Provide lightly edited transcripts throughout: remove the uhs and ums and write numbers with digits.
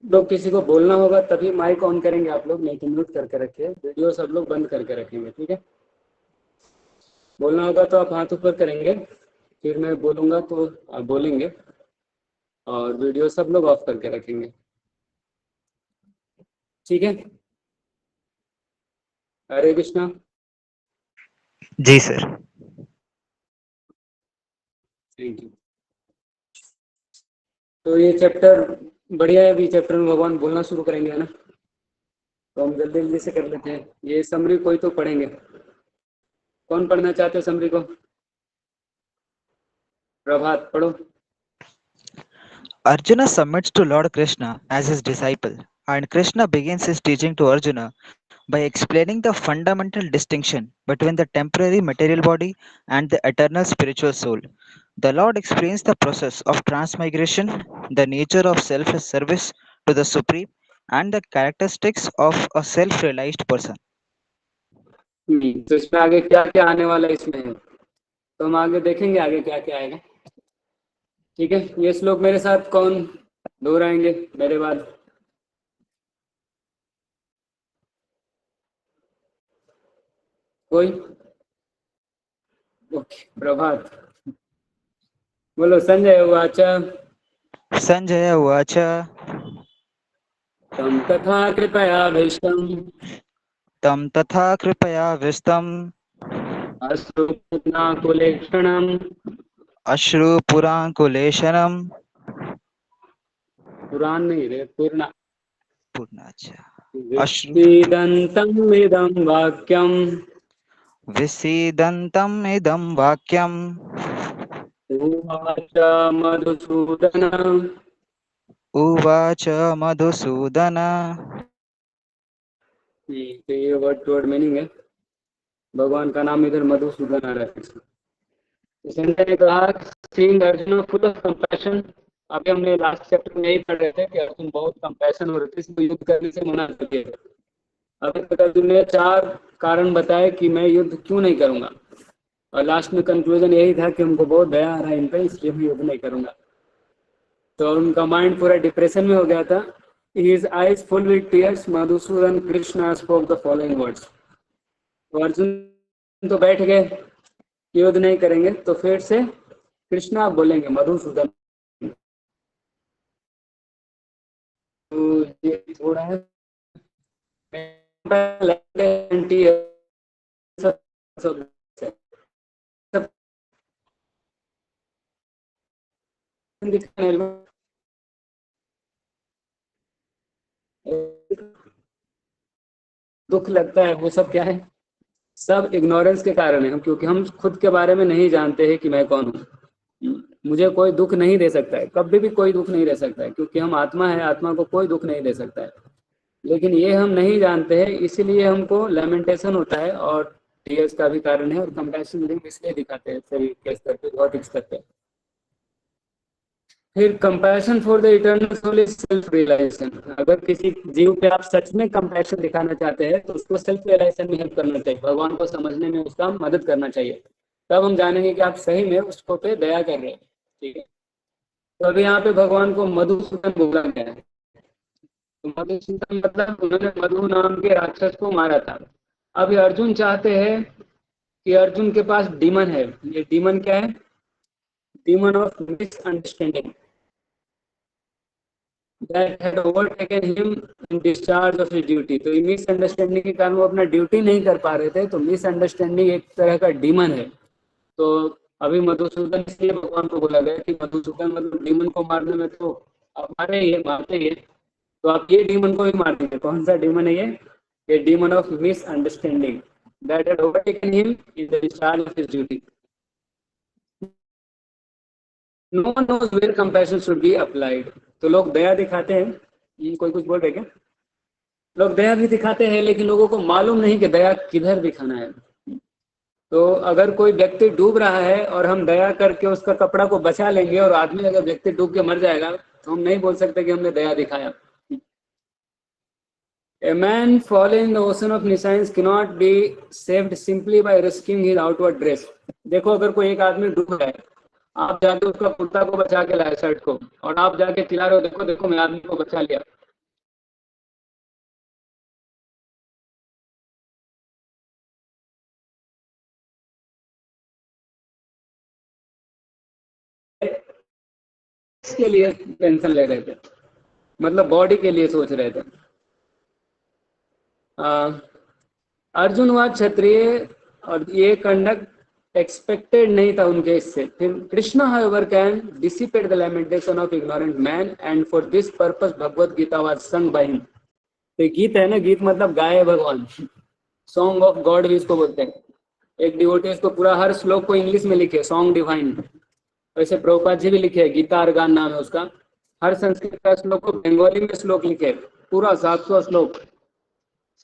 लोग किसी को बोलना होगा तभी माइक ऑन करेंगे आप लोग, नहीं तो म्यूट करके रखिए। वीडियो सब लोग बंद करके रखेंगे, ठीक है। बोलना होगा तो आप हाथ ऊपर करेंगे, फिर मैं बोलूँगा तो आप बोलेंगे, और वीडियो सब लोग ऑफ करके रखेंगे, ठीक है। हरे कृष्णा। जी सर। Thank you. तो ये चैप्टर बढ़िया है। अभी चैप्टर में भगवान बोलना शुरू करेंगे, है ना, तो हम जल्दी जल्दी से कर लेते हैं। ये समरी कोई तो पढ़ेंगे। कौन पढ़ना चाहते हैं समरी को? प्रभात पढ़ो। Arjuna submits to Lord Krishna as his disciple, and Krishna begins his teaching to Arjuna by explaining the fundamental distinction between the temporary material body and the eternal spiritual soul. The Lord explains the process of transmigration, the nature of self service to the Supreme, and the characteristics of a self realized person. तो इसमें आगे क्या क्या आने वाला है इसमें, तो हम आगे देखेंगे आगे क्या क्या आएगा, ठीक है। ये श्लोक मेरे साथ कौन दोहराएंगे मेरे बाद? कोई? ओके, प्रभात बोलो। संजय उवाच Sanjaya Uvacha तं तथा कृपयाभीष्टम् Tam Tatha Kripaya Vistam अश्रुपूर्णाकुलेक्षणम् Ashru Purankuleshanam पुराण नहीं रे, पूर्णा। Purnacha Ashru विस्फीदन्तम् इदं वाक्यम् Visidantam idam vakyam उवाच मधुसूदन। Uvacha Madhusudana. तो ये वर्ड टू वर्ड मीनिंग है। भगवान का नाम इधर मधुसूदन आ रहा है। तो संजय ने कहा, seeing Arjun full of compassion. अभी हमने लास्ट चैप्टर में यही पढ़ रहे थे कि अर्जुन बहुत कंपैशन हो रहे थे, इसको युद्ध करने से मना कर दिया। अभी तक अर्जुन ने 4 कारण बताए कि मैं युद्ध क्यों नहीं करूंगा, और लास्ट में कंक्लूजन यही था कि हमको बहुत दया आ रहा है इन पे, इसलिए मैं युद्ध नहीं करूंगा। तो उनका माइंड पूरा डिप्रेशन में हो गया था। His eyes full with tears, Madhusudan Krishna spoke the following words. तो अर्जुन तो बैठ गए, युद्ध नहीं करेंगे, तो फिर से कृष्णा बोलेंगे मधुसूदन। तो ये थोड़ा है दुख लगता है, वो सब क्या है? सब इग्नोरेंस के कारण है, क्योंकि हम खुद के बारे में नहीं जानते हैं कि मैं कौन हूँ। मुझे कोई दुख नहीं दे सकता है, कभी भी कोई दुख नहीं दे सकता है, क्योंकि हम आत्मा है, आत्मा को कोई दुख नहीं दे सकता है। लेकिन ये हम नहीं जानते हैं, इसीलिए हमको लेमेंटेशन होता है, और टीयर्स का भी कारण है, और कंपैशन इसलिए दिखाते हैं शरीर के स्तर पे, भौतिक स्तर पे। फिर compassion for the eternal soul is self realisation. अगर किसी जीव पे आप सच में कंपैशन दिखाना चाहते हैं, तो उसको सेल्फ रियलाइजेशन में हेल्प करना चाहिए, भगवान को समझने में उसका मदद करना चाहिए। तब हम जानेंगे कि आप सही में उसको पे दया कर रहे हैं, ठीक है। तो अभी यहाँ पे भगवान को मधुसूदन बोला गया है। तो मधुसूदन मतलब उन्होंने मधु नाम के राक्षस को मारा था। अभी अर्जुन चाहते हैं कि अर्जुन के पास डीमन है। ये डीमन क्या है? Demon of misunderstanding that had overtaken him in discharge of his duty। तो मिसअंडरस्टैंडिंग के कारण वो अपना ड्यूटी नहीं कर पा रहे थे। तो मिसअंडरस्टैंडिंग एक तरह का डीमन है। तो अभी मधुसूदन इसलिए भगवान को बोला गया कि मधुसूदन मतलब डीमन को मारने में तो हमारे ये मारते ही है, तो आप ये डीमन को भी मार देंगे। कौन सा डीमन है ये demon of misunderstanding that had overtaken him in the discharge of his duty। No one knows where compassion should be applied। तो लोग दया दिखाते हैं, कोई कुछ बोल रहे क्या? लोग दया भी दिखाते हैं, लेकिन लोगों को मालूम नहीं कि दया किधर दिखाना है। तो अगर कोई व्यक्ति डूब रहा है और हम दया करके उसका कपड़ा को बचा लेंगे, और आदमी अगर व्यक्ति डूब के मर जाएगा, तो हम नहीं बोल सकते कि हमने दया दिखाया। A man falling in the ocean of nescience cannot be saved simply by rescuing his outward dress। देखो, अगर कोई एक आदमी डूब रहा है, आप जाके उसका कुर्ता को बचा के लाए, शर्ट को, और आप जाके चिल्ला रहे हो, देखो देखो मैं आदमी को बचा लिया, फेस के लिए टेंशन ले रहे थे, मतलब बॉडी के लिए सोच रहे थे। अर्जुन हुआ क्षत्रिय और ये कंडक्ट एक्सपेक्टेड नहीं था उनके इससे। फिर Krishna however can dissipate the lamentation of ignorant man and for this purpose Bhagavad Gita was sung by him. तो गीत है ना, गीत मतलब गाय भगवान, सॉन्ग ऑफ गॉड भी इसको बोलते हैं। एक डिवोटी इसको पूरा हर श्लोक को इंग्लिश में लिखे, सॉन्ग डिवाइन। वैसे प्रभुपाद जी भी लिखे, गीता अर्गान नाम है उसका। हर संस्कृत का श्लोक को बंगाली में श्लोक लिखे, पूरा 700 श्लोक,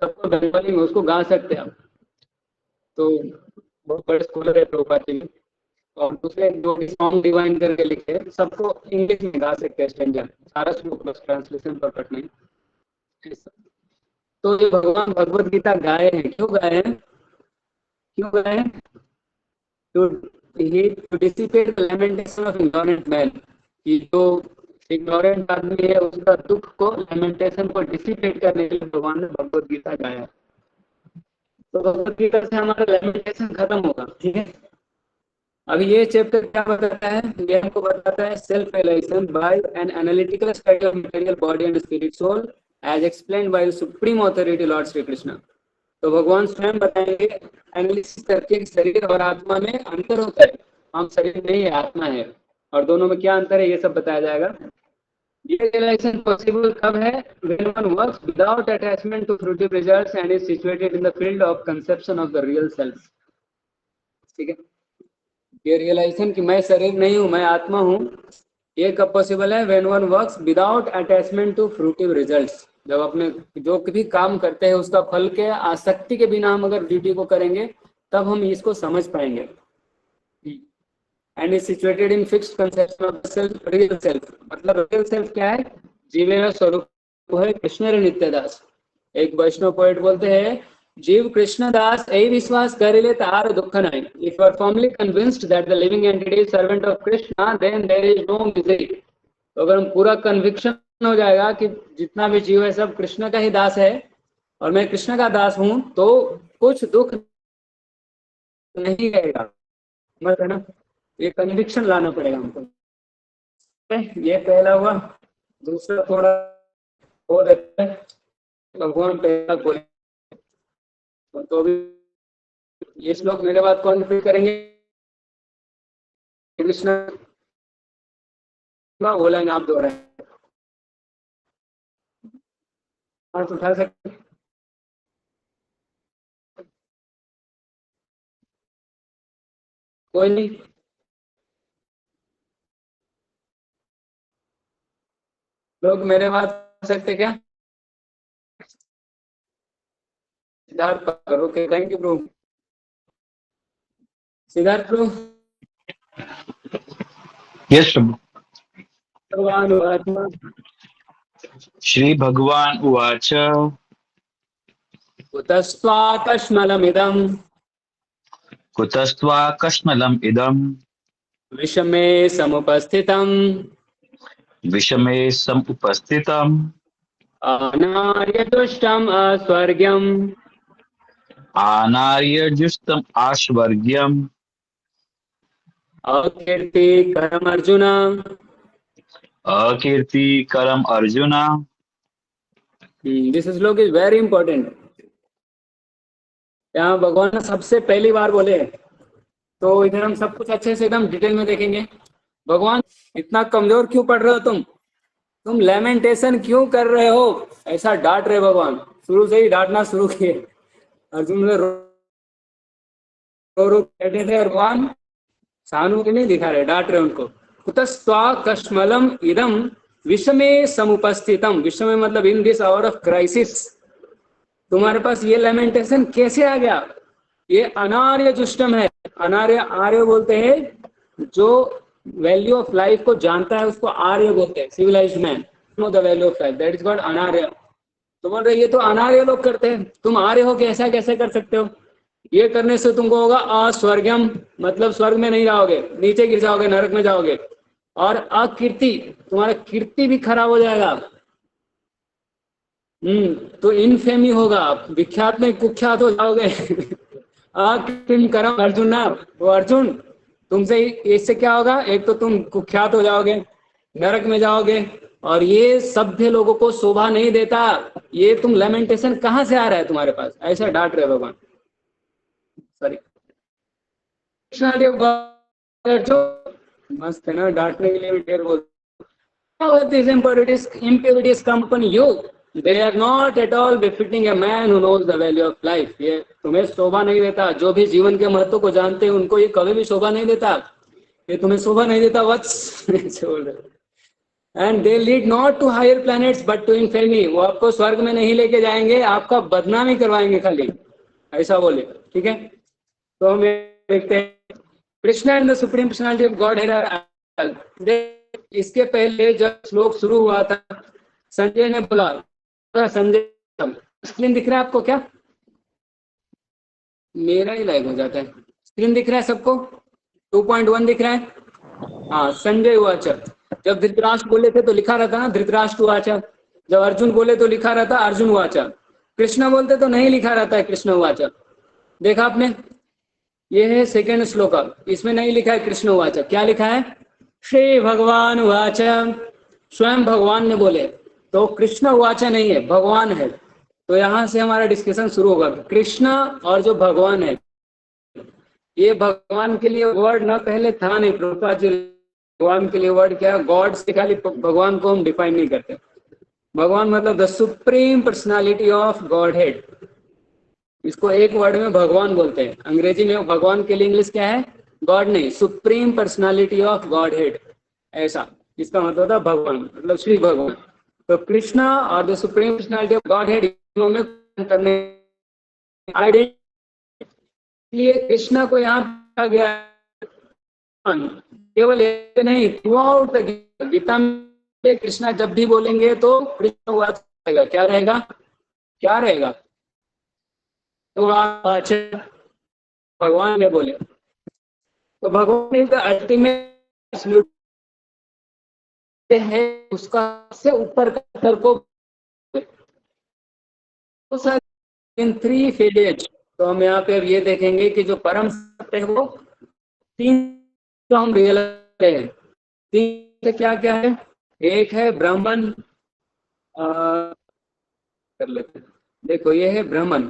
सबको बंगाली में, उसको गा सकते हैं आप। तो बहुत बड़े स्कॉलर है प्रभुपाद जी। और दूसरे जो भी सॉन्ग डिवाइन करके लिखे, सबको इंग्लिश में गा सकते हैं स्टैंडर्ड, सारा श्लोक, बस ट्रांसलेशन परफेक्ट नहीं। तो ये भगवान भगवत गीता गाए हैं, क्यों गाए हैं? क्यों गाए हैं? To dissipate the lamentation of ignorant man, कि जो इग्नोरेंट आदमी है उसका दुख को, लैमेंटेशन को डिसिपेट करने के लिए भगवान ने भगवत गीता गाया। तो भगवत गीता से हमारा लैमेंटेशन खत्म होगा, ठीक है। अभी ये चैप्टर क्या बताता है? ये हमको बताता है self realisation by an analytical study of material body and spirit soul as explained by supreme authority Lord Shri Krishna. तो भगवान स्वयं बताएंगे एनालिसिस करके शरीर और आत्मा में अंतर होता है। हम शरीर नहीं है, आत्मा है, और दोनों में क्या अंतर है ये सब बताया जाएगा। ये रियलाइजेशन पॉसिबल कब है? When one works without attachment to fruitive results and is situated in the field of conception of the real self। ठीक है, ये रियलाइजेशन कि मैं शरीर नहीं हूँ, मैं आत्मा हूँ, ये कब पॉसिबल है? When one works without attachment to fruitive results। जब अपने जो भी काम करते हैं उसका फल के आसक्ति के बिना हम अगर ड्यूटी को करेंगे, तब हम इसको समझ पाएंगे। And is situated in fixed conception of self, real self. मतलब रियल सेल्फ क्या है? जीवेर स्वरूप है कृष्ण नित्यदास। एक वैष्णव पोएट बोलते हैं, जीव कृष्ण दास यही विश्वास कर ले तार दुख नहीं। If you are firmly convinced that the living entity is servant of Krishna, then there is no misery. तो अगर हम पूरा कन्विक्शन हो जाएगा कि जितना भी जीव है सब कृष्ण का ही दास है और मैं कृष्ण का दास हूं, तो कुछ दुख नहीं रहेगा, मतलब है ना। ये कन्विक्शन लाना पड़ेगा हमको। ये पहला हुआ। दूसरा थोड़ा हो रहता है, भगवान पहला बोले तो भी ये श्लोक मेरे बात कौन फिर करेंगे? कृष्ण बोलेंगे, आप दोहराए हाथ उठा सकते, कोई नहीं। लोग मेरे बात कर सकते क्या? सिद्धार्थ करो, okay, thank you bro. Siddharth bro. Yes Prabhu. भगवान आत्मा श्री भगवान उवाच कुतस्त्वाकश्मलमिदं कुतस्त्वाकश्मलम् इदं विषमे समुपस्थितम् विषमे समुपस्थितम् अनार्यदुष्टम् अस्वर्ग्यम् आनार्यजुष्टम् आश्वर्ग्यम् अकीर्तिकरम् अर्जुन। अकीर्तिकरम् Arjuna. This shloka is very important. यहाँ भगवान ने सबसे पहली बार बोले, तो इधर हम सब कुछ अच्छे से एकदम डिटेल में देखेंगे। भगवान, इतना कमजोर क्यों पड़ रहे हो तुम लेमेंटेशन क्यों कर रहे हो? ऐसा डांट रहे भगवान, शुरू से ही डांटना शुरू किए। अर्जुन ने रो बैठे थे और भगवान सहानुभूति नहीं दिखा रहे, डांट रहे उनको। कुतस्त्वाकश्मलम् इदं विषमे समुपस्थितम। विषमे मतलब in this hour of crisis, तुम्हारे पास ये लेमेंटेशन कैसे आ गया? ये अनार्य जुष्टम है। अनार्य, आर्य बोलते हैं जो वैल्यू ऑफ लाइफ को जानता है उसको आर्य बोलते हैं, civilised man know the value of life, that is called anarya. तो बोल रहे ये तो अनार्य लोग करते हैं, तुम आर्य हो, कैसा कैसे कर सकते हो? ये करने से तुमको होगा अस्वर्गम, मतलब स्वर्ग में नहीं जाओगे, नीचे गिर जाओगे, नरक में जाओगे। और अकीर्ति, तुम्हारा कीर्ति भी खराब हो जाएगा। तो इनफेमी होगा, विख्यात में कुख्यात हो जाओगे। तुम करम अर्जुन ना, वो अर्जुन तुमसे इससे क्या होगा? एक तो तुम कुख्यात हो जाओगे, नरक में जाओगे, और ये सभ्य लोगों को शोभा नहीं देता, ये तुम लेमेंटेशन कहाँ से आ रहा है तुम्हारे पास, ऐसा डांट रहे भगवान। सॉरी, पर्सनालिटी ऑफ गॉड जो मस्त है ना, डांटने के लिए भी ढेर बोल। These impurities come upon you. They are not at all befitting a man who knows the value of life. ये तुम्हें शोभा नहीं देता, जो भी जीवन के महत्व को जानते हैं उनको ये कभी भी शोभा नहीं देता, ये तुम्हें शोभा नहीं देता वत्स। And they lead not to higher planets but to infamy. वो आपको स्वर्ग में नहीं लेके जाएंगे, आपका बदनामी करवाएंगे खाली, ऐसा बोले। ठीक है, तो हम देखते हैं Krishna and the supreme personality of God head. इसके पहले जब श्लोक शुरू हुआ था, संजय ने बोला, संजय स्क्रीन दिख रहा है आपको क्या? मेरा ही लाइव हो जाता है। स्क्रीन दिख रहा है सबको? 2.1 दिख रहा है? हाँ, संजय उवाच। जब धृतराष्ट्र बोले थे तो लिखा रहता ना धृतराष्ट्र उवाच, जब अर्जुन बोले तो लिखा रहता अर्जुन उवाच, कृष्ण बोलते तो नहीं लिखा रहता है कृष्ण उवाच। देखा आपने, ये है सेकेंड श्लोक, इसमें नहीं लिखा है कृष्ण उवाच, क्या लिखा है? श्री भगवान उवाच, स्वयं भगवान ने बोले, तो कृष्ण उवाच नहीं है, भगवान है। तो यहां से हमारा डिस्कशन शुरू होगा। कृष्ण और जो भगवान है, ये भगवान के लिए वर्ड ना पहले था नहीं, प्रभुपाद जी भगवान के लिए वर्ड क्या है? गॉड से खाली भगवान को हम डिफाइन नहीं करते। भगवान मतलब the supreme personality of God head, इसको एक वर्ड में भगवान बोलते हैं। अंग्रेजी में भगवान के लिए इंग्लिश क्या है? गॉड नहीं, supreme personality of God head, ऐसा इसका मतलब होता है भगवान, मतलब श्री भगवान। तो कृष्णा और the supreme personality of God head में करने लिए कृष्णा को यहाँ कहा गया, केवल ये नहीं, थ्रू आउट गीता में कृष्णा जब भी बोलेंगे तो कृष्ण हुआ रहेगा। क्या रहेगा? क्या रहेगा? तो भगवान ने बोले, तो भगवान इज द अल्टीमेट है, उसका से ऊपर का स्तर को इन 3 फेजेज। तो हम यहाँ पे अब ये देखेंगे कि जो परम सत्य है वो 3 तो हम रियलाइज हैं। 3 से क्या क्या है? एक है ब्राह्मण, कर लेते हैं, देखो ये है ब्राह्मण।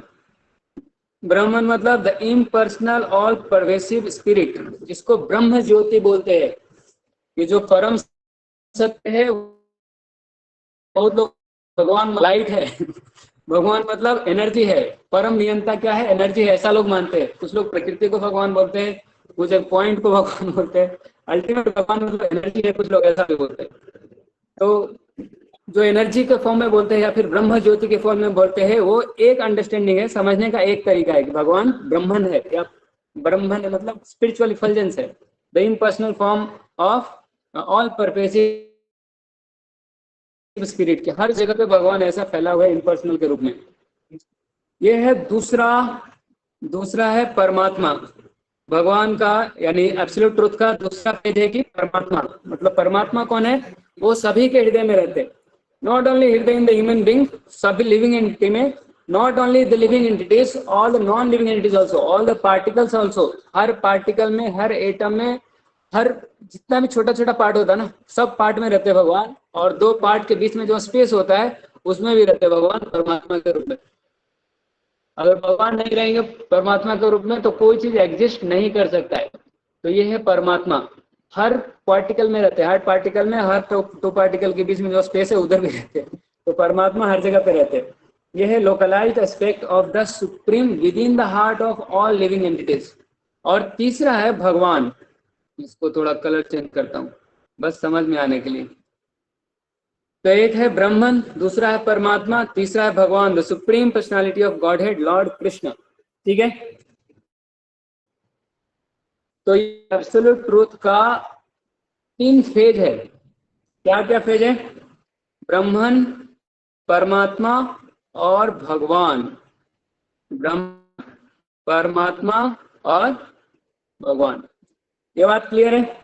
ब्राह्मण मतलब the impersonal all pervasive spirit, जिसको ब्रह्म ज्योति बोलते हैं। ये जो परम सत्य है, बहुत लोग भगवान लाइट है, भगवान मतलब एनर्जी है। परम नियंता क्या है? एनर्जी है, ऐसा लोग मानते हैं। कुछ लोग प्रकृति को भगवान बोलते हैं, कुछ एक पॉइंट को भगवान बोलते हैं। अल्टीमेट भगवान मतलब एनर्जी है, कुछ लोग ऐसा भी बोलते हैं। तो जो एनर्जी के फॉर्म में बोलते हैं या फिर ब्रह्म ज्योति के फॉर्म में बोलते हैं, वो एक अंडरस्टैंडिंग है, समझने का एक तरीका है कि भगवान ब्रह्मन है, या ब्रह्मन है मतलब स्पिरिचुअल इफल्जेंस है, the impersonal form of all pervasive spirit के। हर जगह पे भगवान ऐसा फैला हुआ है इम्पर्सनल के रूप में। ये है दूसरा है परमात्मा। भगवान का यानी एब्सोल्यूट ट्रुथ का दूसरा पेज है कि परमात्मा, मतलब परमात्मा कौन है? वो सभी के हृदय में रहते, नॉट ओनली हृदय इन द ह्यूमन बीइंग, सभी लिविंग एंटिटी में, not only the living entities, all the non living entities also, all the particles also. Her particle में, हर एटम में, हर जितना भी छोटा छोटा पार्ट होता है ना, सब पार्ट में रहते भगवान। और 2 पार्ट के बीच में जो स्पेस होता है उसमें भी रहते भगवान परमात्मा के रूप में। अगर भगवान नहीं रहेंगे परमात्मा के रूप में तो कोई चीज एग्जिस्ट नहीं कर सकता है। तो ये है परमात्मा, हर पार्टिकल में रहते हैं, हर पार्टिकल में, हर 2 पार्टिकल के बीच में जो स्पेस है उधर भी रहते हैं। तो परमात्मा हर जगह पे रहते हैं। ये है localised aspect of the supreme within the heart of all living entities. और तीसरा है भगवान, इसको थोड़ा कलर चेंज करता हूँ बस समझ में आने के लिए। तो एक है ब्रह्मन, दूसरा है परमात्मा, तीसरा है भगवान, the supreme personality of God head Lord Krishna. ठीक है, तो ये एब्सोल्यूट ट्रूथ का 3 फेज है। क्या क्या फेज है? ब्रह्मन, परमात्मा और भगवान। ब्रह्म, परमात्मा और भगवान। ये बात क्लियर है?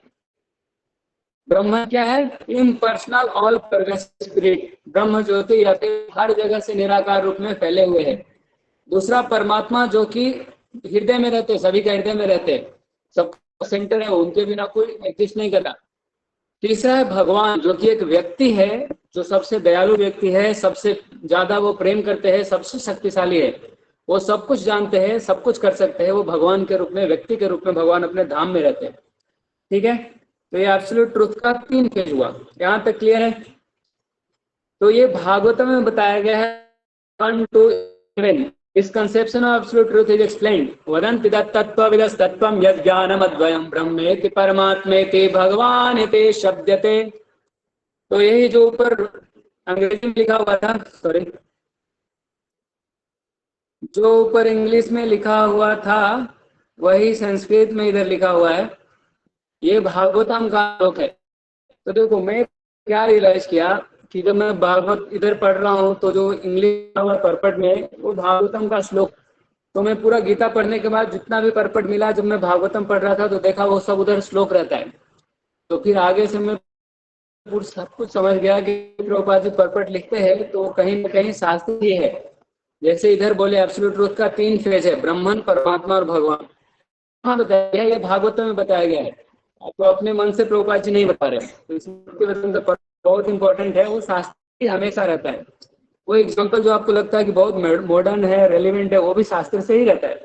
ब्रह्म क्या है? इम्पर्सनल ऑल परवेसिव स्पिरिट, ब्रह्म ज्योति या फिर हर जगह से निराकार रूप में फैले हुए हैं। दूसरा परमात्मा जो कि हृदय में रहते, सभी के हृदय में रहते, सब सेंटर है, उनके बिना कोई एग्जिस्ट नहीं करता। तीसरा है भगवान, जो कि एक व्यक्ति है, जो सबसे दयालु व्यक्ति है, सबसे ज्यादा वो प्रेम करते हैं, सबसे शक्तिशाली है, वो सब कुछ जानते हैं, सब कुछ कर सकते हैं, वो भगवान के रूप में, व्यक्ति के रूप में भगवान अपने धाम में रहते हैं। ठीक है, तो ये एब्सोल्यूट ट्रुथ का 3 फेज हुआ, यहाँ तक क्लियर है। तो ये भागवतम में बताया गया है 1 to 11। इस conception of absolute truth is explained, वदन्ति तत्त्वविदस्तत्त्वं यज्ञानमद्वयं ब्रह्मेति परमात्मेति भगवानिति शब्दते। तो यही जो ऊपर अंग्रेजी में लिखा हुआ था, सॉरी, जो ऊपर इंग्लिश में लिखा हुआ था वही संस्कृत में इधर लिखा हुआ है। ये भागवतम का श्लोक है। तो देखो, मैं क्या रियलाइज किया कि जब मैं भागवत इधर पढ़ रहा हूँ तो जो इंग्लिश और परपट में वो भागवतम का श्लोक, तो मैं पूरा गीता पढ़ने के बाद जितना भी परपट मिला, जब मैं भागवतम पढ़ रहा था तो देखा वो सब उधर श्लोक रहता है। तो फिर आगे से मैं सब कुछ समझ गया कि प्रभुपाद जी परपट लिखते हैं तो कहीं न कहीं शास्त्र ही है। जैसे इधर बोले एब्सोल्यूट ट्रुथ का 3 फेज है, ब्रह्मन, परमात्मा और भगवान। हाँ, बताया गया, ये भागवत में बताया गया है, तो अपने मन से प्रभुपाद जी नहीं बता रहे। तो इसकी वजह से बहुत इंपॉर्टेंट है, वो शास्त्र ही हमेशा रहता है। वो एग्जाम्पल जो आपको लगता है कि बहुत मॉडर्न है, रेलिवेंट है, वो भी शास्त्र से ही रहता है।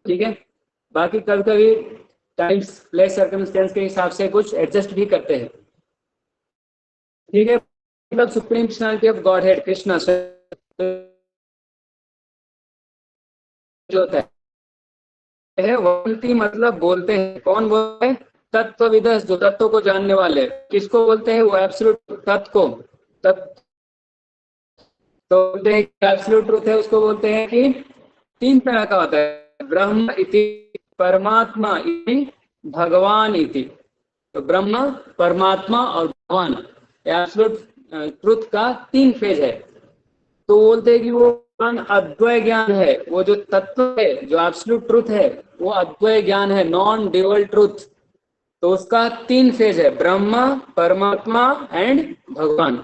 ठीक है, बाकी कभी कभी टाइम्स, प्लेस, सर्कमस्टेंस के हिसाब से कुछ एडजस्ट भी करते हैं। ठीक है, मतलब supreme personality of God head Krishna जो होता है बोलती, मतलब बोलते हैं। कौन बोलते हैं? तत्वविद, जो तत्व को जानने वाले। किसको बोलते हैं? वो एब्सोल्यूट तत्व को। तत्व तो बोलते हैं एब्सोल्यूट ट्रुथ है, उसको बोलते हैं कि 3 तरह का होता है, ब्रह्म इति, परमात्मा इति, भगवान इति। तो ब्रह्म, परमात्मा और भगवान, एब्सोल्यूट ट्रुथ का 3 फेज है। तो बोलते हैं कि वो अद्वय ज्ञान है, वो जो तत्व है, जो एब्सोल्यूट ट्रुथ है, वो अद्वय ज्ञान है, नॉन ड्यूअल ट्रुथ। तो उसका 3 फेज है, ब्रह्म, परमात्मा एंड भगवान।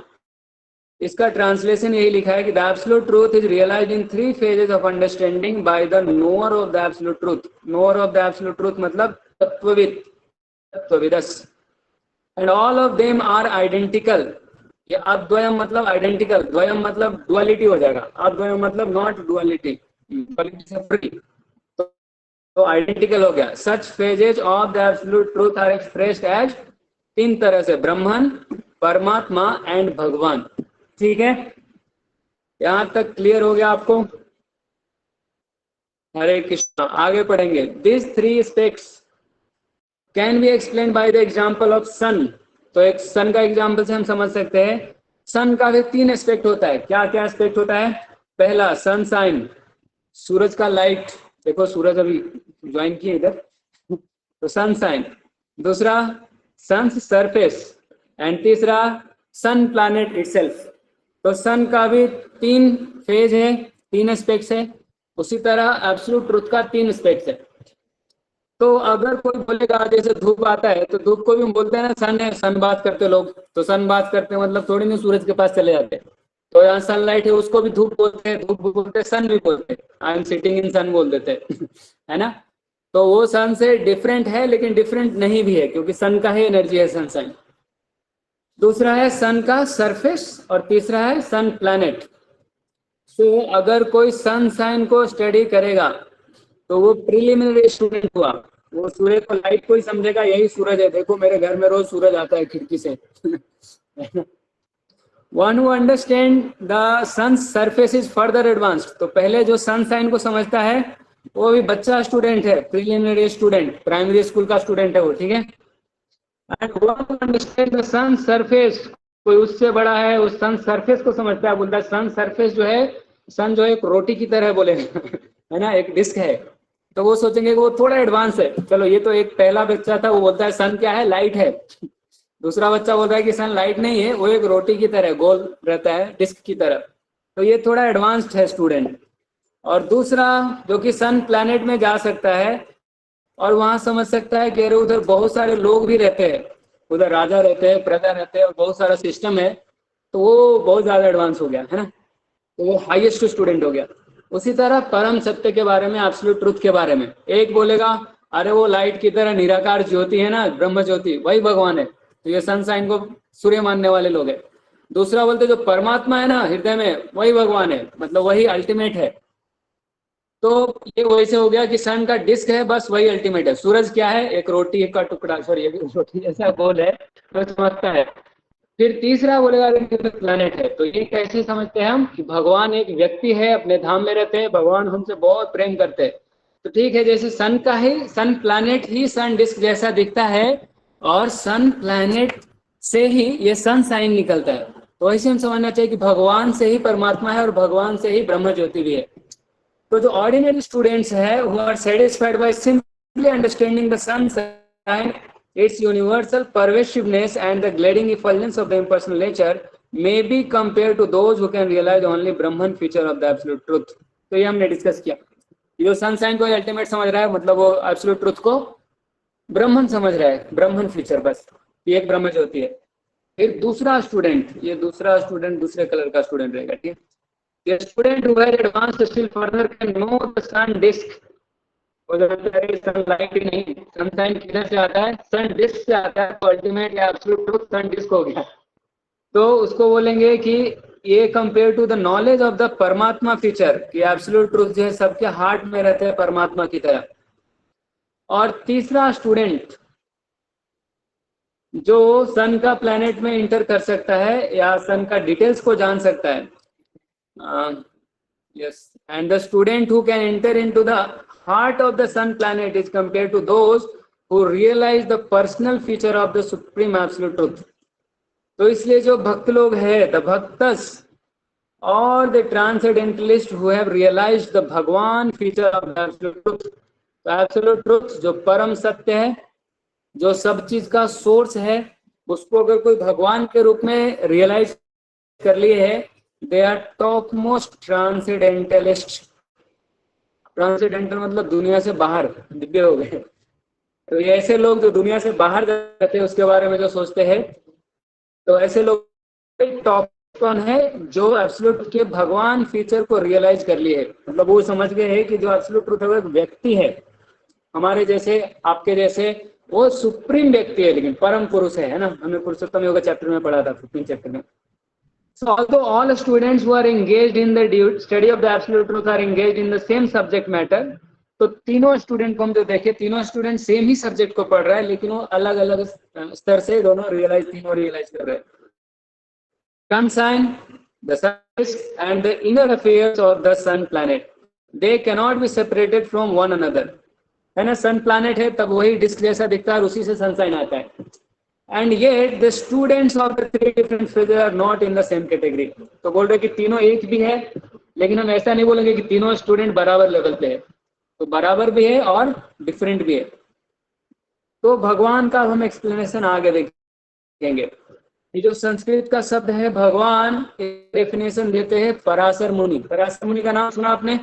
इसका ट्रांसलेशन यही लिखा है कि the absolute truth is realised in 3 phases of understanding by the knower of the absolute truth. Knower of the absolute truth मतलब तत्वविद, तत्वविदस। And all of them are identical. ये अद्वयम मतलब आइडेंटिकल, द्वयम मतलब डुअलिटी हो जाएगा, अद्वयम मतलब नॉट डुअलिटी, डुअलिटी से फ्री, तो आइडेंटिकल हो गया। Such phases of the absolute truth are expressed as 3 तरह से, ब्रह्मन, परमात्मा एंड भगवान। ठीक है, यहां तक क्लियर हो गया आपको? हरे कृष्णा। आगे पढ़ेंगे। This 3 aspects can be explain by the example of sun. तो एक सन का एग्जांपल से हम समझ सकते हैं। सन का भी 3 एस्पेक्ट होता है। क्या क्या एस्पेक्ट होता है? पहला सनशाइन, सूरज का लाइट। देखो सूरज अभी ज्वाइन किए इधर, तो सनशाइन। दूसरा सन सरफेस, एंड तीसरा सन प्लैनेट इटसेल्फ। तो सन का भी 3 फेज है, 3 एस्पेक्ट्स है। उसी तरह एब्सोल्यूट ट्रुथ का 3 एस्पेक्ट्स है। तो अगर कोई बोलेगा, जैसे धूप आता है तो धूप को भी बोलते हैं ना सन है, सन बात करते लोग, तो सन बात करते मतलब थोड़ी नहीं सूरज के पास चले जाते। तो यहाँ सनलाइट है, उसको भी धूप बोलते हैं, धूप भी बोलते हैं, सन भी बोलते हैं, आई एम सिटिंग इन सन बोल देते हैं है ना। तो वो सन से डिफरेंट है, लेकिन डिफरेंट नहीं भी है, क्योंकि सन का ही एनर्जी है सनशाइन। दूसरा है सन का सरफेस, और तीसरा है सन प्लैनेट। तो अगर कोई सनशाइन को स्टडी करेगा तो वो प्रिलिमिनरी स्टूडेंट हुआ। वो सूरज को लाइट को ही समझेगा यही सूरज है, देखो मेरे घर में रोज सूरज आता है खिड़की से one who understand the sun surface is further advanced. तो पहले जो सनशाइन को समझता है वो भी बच्चा स्टूडेंट है, प्रिलिमिनरी स्टूडेंट, प्राइमरी स्कूल का स्टूडेंट है वो। ठीक है, and one who understand the sun surface, कोई उससे बड़ा है, उस सन सरफेस को समझता है, बोलता है सन सरफेस जो है, सन जो है एक रोटी की तरह बोलेगा है ना, एक डिस्क है। तो वो सोचेंगे कि वो थोड़ा एडवांस है। चलो, ये तो एक पहला बच्चा था, वो बोलता है सन क्या है? लाइट है। दूसरा बच्चा बोल रहा है कि सन लाइट नहीं है, वो एक रोटी की तरह गोल रहता है, डिस्क की तरह। तो ये थोड़ा एडवांस्ड है स्टूडेंट। और दूसरा जो कि सन प्लैनेट में जा सकता है और वहां समझ सकता है कि अरे उधर बहुत सारे लोग भी रहते हैं, उधर राजा रहते हैं, प्रजा रहते हैं और बहुत सारा सिस्टम है, तो वो बहुत ज्यादा एडवांस हो गया है ना, तो वो हाईएस्ट स्टूडेंट हो गया। उसी तरह परम सत्य के बारे में, एब्सोल्यूट ट्रुथ के बारे में, एक बोलेगा अरे वो लाइट की तरह निराकार ज्योति है ना, ब्रह्म ज्योति, वही भगवान है। तो ये सन साइन को सूर्य मानने वाले लोग हैं। दूसरा बोलते जो परमात्मा है ना हृदय में, वही भगवान है, मतलब वही अल्टीमेट है। तो ये वैसे हो गया कि सन का डिस्क है, बस वही अल्टीमेट है। सूरज क्या है? एक रोटी का टुकड़ा, सॉरी एक रोटी जैसा गोल है, तो समझता है। फिर तीसरा बोलेगा प्लैनेट है। तो ये कैसे समझते हैं हम कि भगवान एक व्यक्ति है, अपने धाम में रहते हैं, भगवान हमसे बहुत प्रेम करते हैं। तो ठीक है, जैसे सन का ही सन प्लैनेट ही सन डिस्क जैसा दिखता है, और सन प्लैनेट से ही ये सन साइन निकलता है। तो ऐसे हम समझना चाहिए कि भगवान से ही परमात्मा है और भगवान से ही ब्रह्म ज्योति भी है। तो जो ऑर्डिनरी स्टूडेंट्स है who are satisfied by simply understanding the sun sign, its universal pervasiveness and the gliding effulgence of the impersonal nature may be compared to those who can realize only Brahman feature of the absolute truth। तो ये हमने discuss किया। जो sun sign को ultimate समझ रहा है, मतलब वो एब्सोल्यूट ट्रुथ को ब्रह्मन समझ रहा है, ब्रह्मन फीचर, बस ये एक ब्रह्म ज्योति है। फिर दूसरा स्टूडेंट, ये दूसरा स्टूडेंट दूसरे कलर का स्टूडेंट रहेगा, ठीक है। The student who has advanced still further can know the sun disk। Sunlight ही नहीं, सनशाइन किधर से आता है? सन डिस्क से आता है। तो अल्टीमेट या एब्सोल्यूट ट्रुथ सन डिस्क हो गया। तो उसको बोलेंगे कि ये compare to the knowledge of the Paramatma feature, कि एब्सोल्यूट ट्रुथ जो है सबके हार्ट में रहते हैं परमात्मा की तरह। और तीसरा स्टूडेंट जो सन का प्लैनेट में इंटर कर सकता है या सन का डिटेल्स को जान सकता है, yes, and the student who can enter into the heart of the sun planet is compared to those who realize the personal feature of the supreme absolute truth। तो इसलिए जो भक्त लोग हैं, the bhaktas or the transcendentalists who have realized the भगवान feature of the absolute truth, तो absolute truth जो परम सत्य है, जो सब चीज का सोर्स है, उसको अगर कोई भगवान के रूप में रियलाइज कर लिए है, they are topmost transcendentalists। Transcendental मतलब दुनिया से बाहर, दिव्य हो गए। तो ये ऐसे लोग जो दुनिया से बाहर जाते हैं उसके बारे में जो सोचते हैं, तो ऐसे लोग टॉप कौन है? जो एब्सोल्यूट के भगवान फीचर को रियलाइज कर लिए है, मतलब वो समझ गए हैं कि जो एब्सोल्यूट ट्रुथ है वो एक व्यक्ति है, हमारे जैसे आपके जैसे, वो सुप्रीम व्यक्ति है, लेकिन परम पुरुष है ना। हमने पुरुषोत्तम योग चैप्टर में पढ़ा था, 15 चैप्टर में। So although all students who are engaged in the study of the absolute truth are engaged in the same subject matter, तो तीनों स्टूडेंट को हम जो देखे, तीनों स्टूडेंट सेम ही सब्जेक्ट को पढ़ रहा है, लेकिन वो अलग अलग स्तर से दोनों तीनों रियलाइज कर रहे हैं। Sun sign, the sun and the inner affairs of the sun planet, they cannot be separated from one another। है ना, सन प्लैनेट है तब वही डिस्क जैसा दिखता है और उसी से सनसाइन आता है। And yet the students of the three different phases are not in the same category। तो बोल रहे कि तीनों एक भी है, लेकिन हम ऐसा नहीं बोलेंगे कि तीनों स्टूडेंट बराबर लेवल पे है। तो बराबर भी है और डिफरेंट भी है। तो भगवान का हम एक्सप्लेनेशन आगे देखेंगे। ये जो संस्कृत का शब्द है भगवान, डेफिनेशन देते हैं पराशर मुनि। पराशर मुनि का नाम सुना आपने?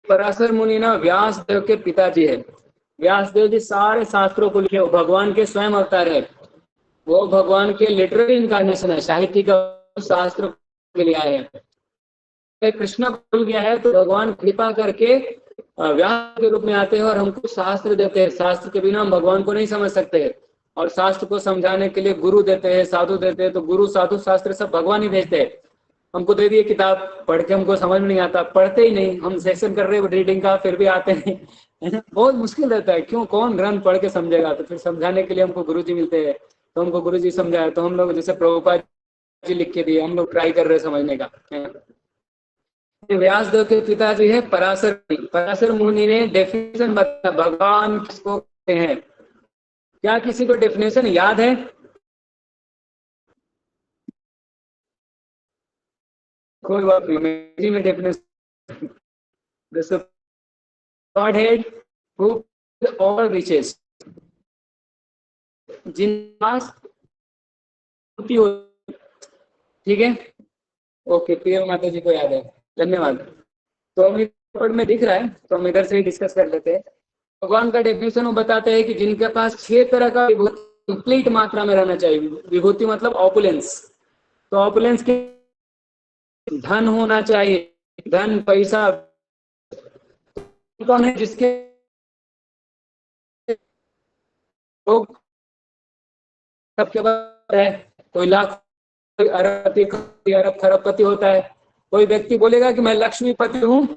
पराशर मुनि ना व्यास देव के पिताजी है। व्यास देव जी सारे शास्त्रों को लिखे, भगवान के स्वयं अवतार है। वो भगवान के लिटरेरी इनकारनेशन है, साहित्य का शास्त्र के लिए आए हैं। कृष्ण भूल गया है तो भगवान कृपा करके व्यास के रूप में आते हैं और हमको शास्त्र देते हैं। शास्त्र के बिना हम भगवान को नहीं समझ सकते हैं, और शास्त्र को समझाने के लिए गुरु देते हैं, साधु देते हैं। तो गुरु साधु शास्त्र सब भगवान ही भेजते हैं। हमको दे दिए किताब, पढ़ के हमको समझ में नहीं आता, पढ़ते ही नहीं। हम सेशन कर रहे हैं रीडिंग का, फिर भी आते नहीं, है ना। बहुत मुश्किल रहता है। क्यों? कौन ग्रंथ पढ़ के समझेगा? तो फिर समझाने के लिए हमको गुरु जी मिलते हैं, तो हमको गुरु जी समझाए। तो हम लोग जैसे प्रभुपाद जी लिख के दिए, हम लोग ट्राई कर रहे हैं समझने का। व्यास देव के पिताजी है पराशर। पराशर मुनि ने डेफिनेशन बताया भगवान किसको कहते हैं। क्या किसी को डेफिनेशन याद है? कोई बात नहीं, में definition Godhead who all riches, जिनके पास ठीक है। ओके, प्रिय माता जी को याद है, धन्यवाद। तो हम में दिख रहा है, तो हम इधर से ही डिस्कस कर लेते हैं। भगवान का डेफिनेशन वो बताते हैं कि जिनके पास 6 तरह का कंप्लीट मात्रा में रहना चाहिए। विभूति मतलब ऑपुलेंस। तो ऑपुलेंस के धन होना चाहिए, धन पैसा। कौन है जिसके लोग सबके पास है, कोई लाख, कोई अरबपति, कोई अरब खरबपति होता है। कोई व्यक्ति बोलेगा कि मैं लक्ष्मीपति हूँ,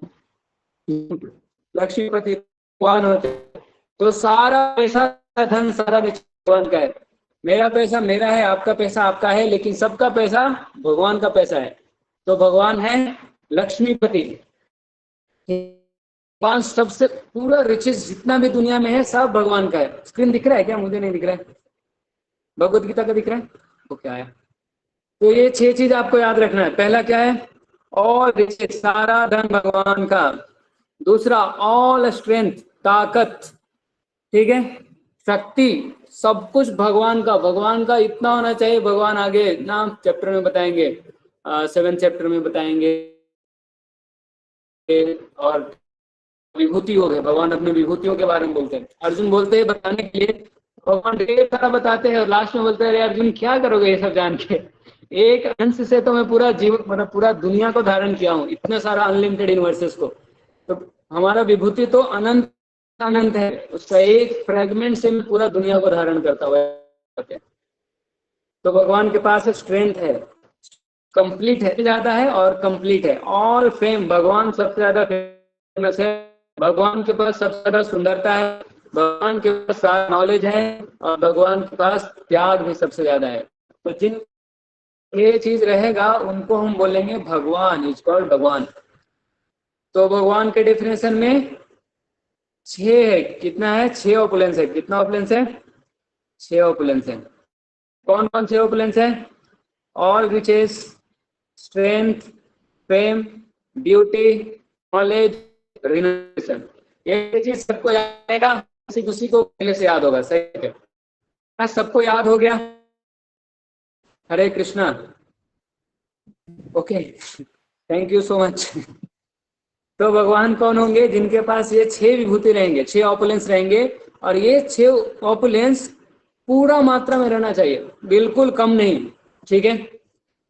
लक्ष्मीपति भगवान होते हैं। तो सारा पैसा, धन, सारा भगवान का है। मेरा पैसा मेरा है, आपका पैसा आपका है, लेकिन सबका पैसा भगवान का पैसा है। तो भगवान है लक्ष्मीपति। भगवान सबसे, पूरा रिचेस जितना भी दुनिया में है सब भगवान का है। स्क्रीन दिख रहा है क्या? मुझे नहीं दिख रहा है। भगवत गीता का दिख रहा है? वो क्या है? तो ये 6 चीज आपको याद रखना है। पहला क्या है? ऑल रिचेस, सारा धन भगवान का। दूसरा, ऑल स्ट्रेंथ, ताकत, ठीक है, शक्ति, सब कुछ भगवान का। भगवान का इतना होना चाहिए। भगवान आगे ना चैप्टर में बताएंगे, 7 चैप्टर में बताएंगे। और विभूति हो गए, भगवान अपनी विभूतियों के बारे में बोलते हैं। अर्जुन बोलते हैं बताने के लिए, भगवान ढेर सारा बताते हैं और लास्ट में बोलते हैं अरे अर्जुन क्या करोगे ये सब जान के, एक अंश से तो मैं पूरा जीवन, मतलब पूरा दुनिया को धारण किया हूँ, इतने सारा अनलिमिटेड यूनिवर्सेस को। तो हमारा विभूति तो अनंत अनंत है, उसका एक फ्रेगमेंट से मैं पूरा दुनिया को धारण करता हुआ। तो भगवान के पास स्ट्रेंथ है, कंप्लीट है, ज्यादा है और कंप्लीट है। ऑल फेम, भगवान सबसे ज्यादा फेमस है। भगवान के पास सबसे ज्यादा सुंदरता है, भगवान के पास सारा नॉलेज है और भगवान के पास त्याग भी सबसे ज्यादा है। तो जिन ये चीज रहेगा उनको हम बोलेंगे भगवान, इज कॉल्ड भगवान। तो भगवान के डेफिनेशन में 6 है। कितना है? 6 ऑपुलेंस है। कितना ऑपुलेंस है? 6 ऑपुलेंस है। कौन कौन से ऑपुलेंस है? All riches, strength, fame, beauty, knowledge, renovation. ये चीज सबको याद रहेगा, किसी को पहले से याद होगा। सही है, सबको याद हो गया? Hare Krishna. Okay, thank you so much. तो भगवान कौन होंगे? जिनके पास ये 6 विभूति रहेंगे, 6 ऑपुलेंस रहेंगे। और ये 6 ऑपुलेंस पूरा मात्रा में रहना चाहिए, बिल्कुल कम नहीं, ठीक है।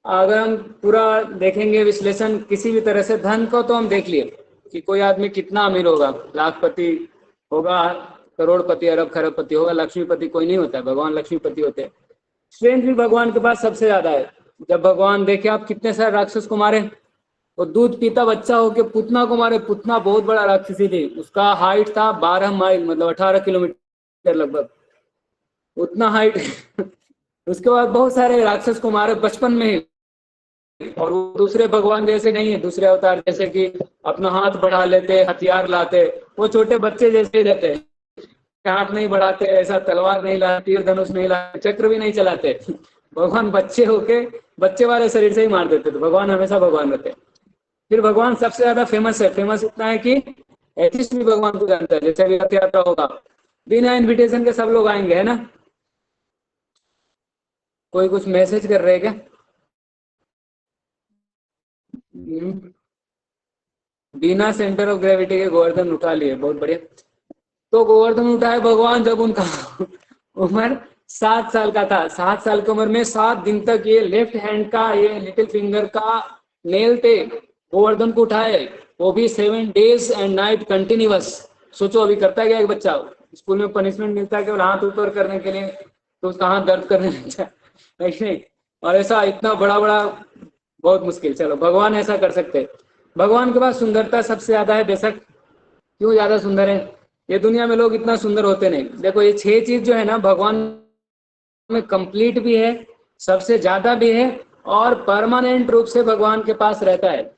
अगर हम पूरा देखेंगे विश्लेषण किसी भी तरह से, धन को तो हम देख लिए कि कोई आदमी कितना अमीर होगा, लाखपति होगा, करोड़पति, अरब खरबपति होगा, लक्ष्मीपति कोई नहीं होता है, भगवान लक्ष्मीपति होते हैं। स्ट्रेंथ भी भगवान के पास सबसे ज्यादा है। जब भगवान देखे आप कितने सारे राक्षस को मारे, वो दूध पीता बच्चा होके पुतना को मारे। पुतना बहुत बड़ा राक्षसी थी, उसका हाइट था 12 माइल, मतलब 18 किलोमीटर लगभग, उतना हाइट। उसके बाद बहुत सारे राक्षस को मारे बचपन में ही। और वो दूसरे भगवान जैसे नहीं है, दूसरे अवतार जैसे कि अपना हाथ बढ़ा लेते, हथियार लाते, वो छोटे बच्चे जैसे रहते हैं, हाथ नहीं बढ़ाते, ऐसा तलवार नहीं लाते, तीर धनुष नहीं लाते, चक्र भी नहीं चलाते। भगवान बच्चे होके बच्चे वाले शरीर से ही मार देते थे। भगवान हमेशा भगवान रहते। फिर भगवान सबसे ज्यादा फेमस है। फेमस इतना है कि एथिस्ट भी भगवान को जानता है। जैसे अभी रथ यात्रा होगा, बिना इन्विटेशन के सब लोग आएंगे, है ना। कोई कुछ मैसेज कर रहे हैं क्या? बिना सेंटर ऑफ ग्रेविटी के गोवर्धन उठा लिए, बहुत बढ़िया। तो गोवर्धन उठाए भगवान जब उनका उम्र 7 साल का था। 7 साल की उम्र में 7 दिन तक ये लेफ्ट हैंड का, ये लिटिल फिंगर का नेल थे, गोवर्धन को उठाए, वो भी 7 डेज एंड नाइट कंटिन्यूअस। सोचो अभी करता है क्या एक बच्चा? स्कूल में पनिशमेंट मिलता है केवल हाथ ऊपर करने के लिए, तो उसका हाथ दर्द करने लगता है नहीं। और ऐसा इतना बड़ा बड़ा बहुत मुश्किल। चलो, भगवान ऐसा कर सकते हैं। भगवान के पास सुंदरता सबसे ज्यादा है, बेशक। क्यों ज्यादा सुंदर है? ये दुनिया में लोग इतना सुंदर होते नहीं। देखो ये 6 चीज जो है ना, भगवान में कंप्लीट भी है, सबसे ज्यादा भी है, और परमानेंट रूप से भगवान के पास रहता है।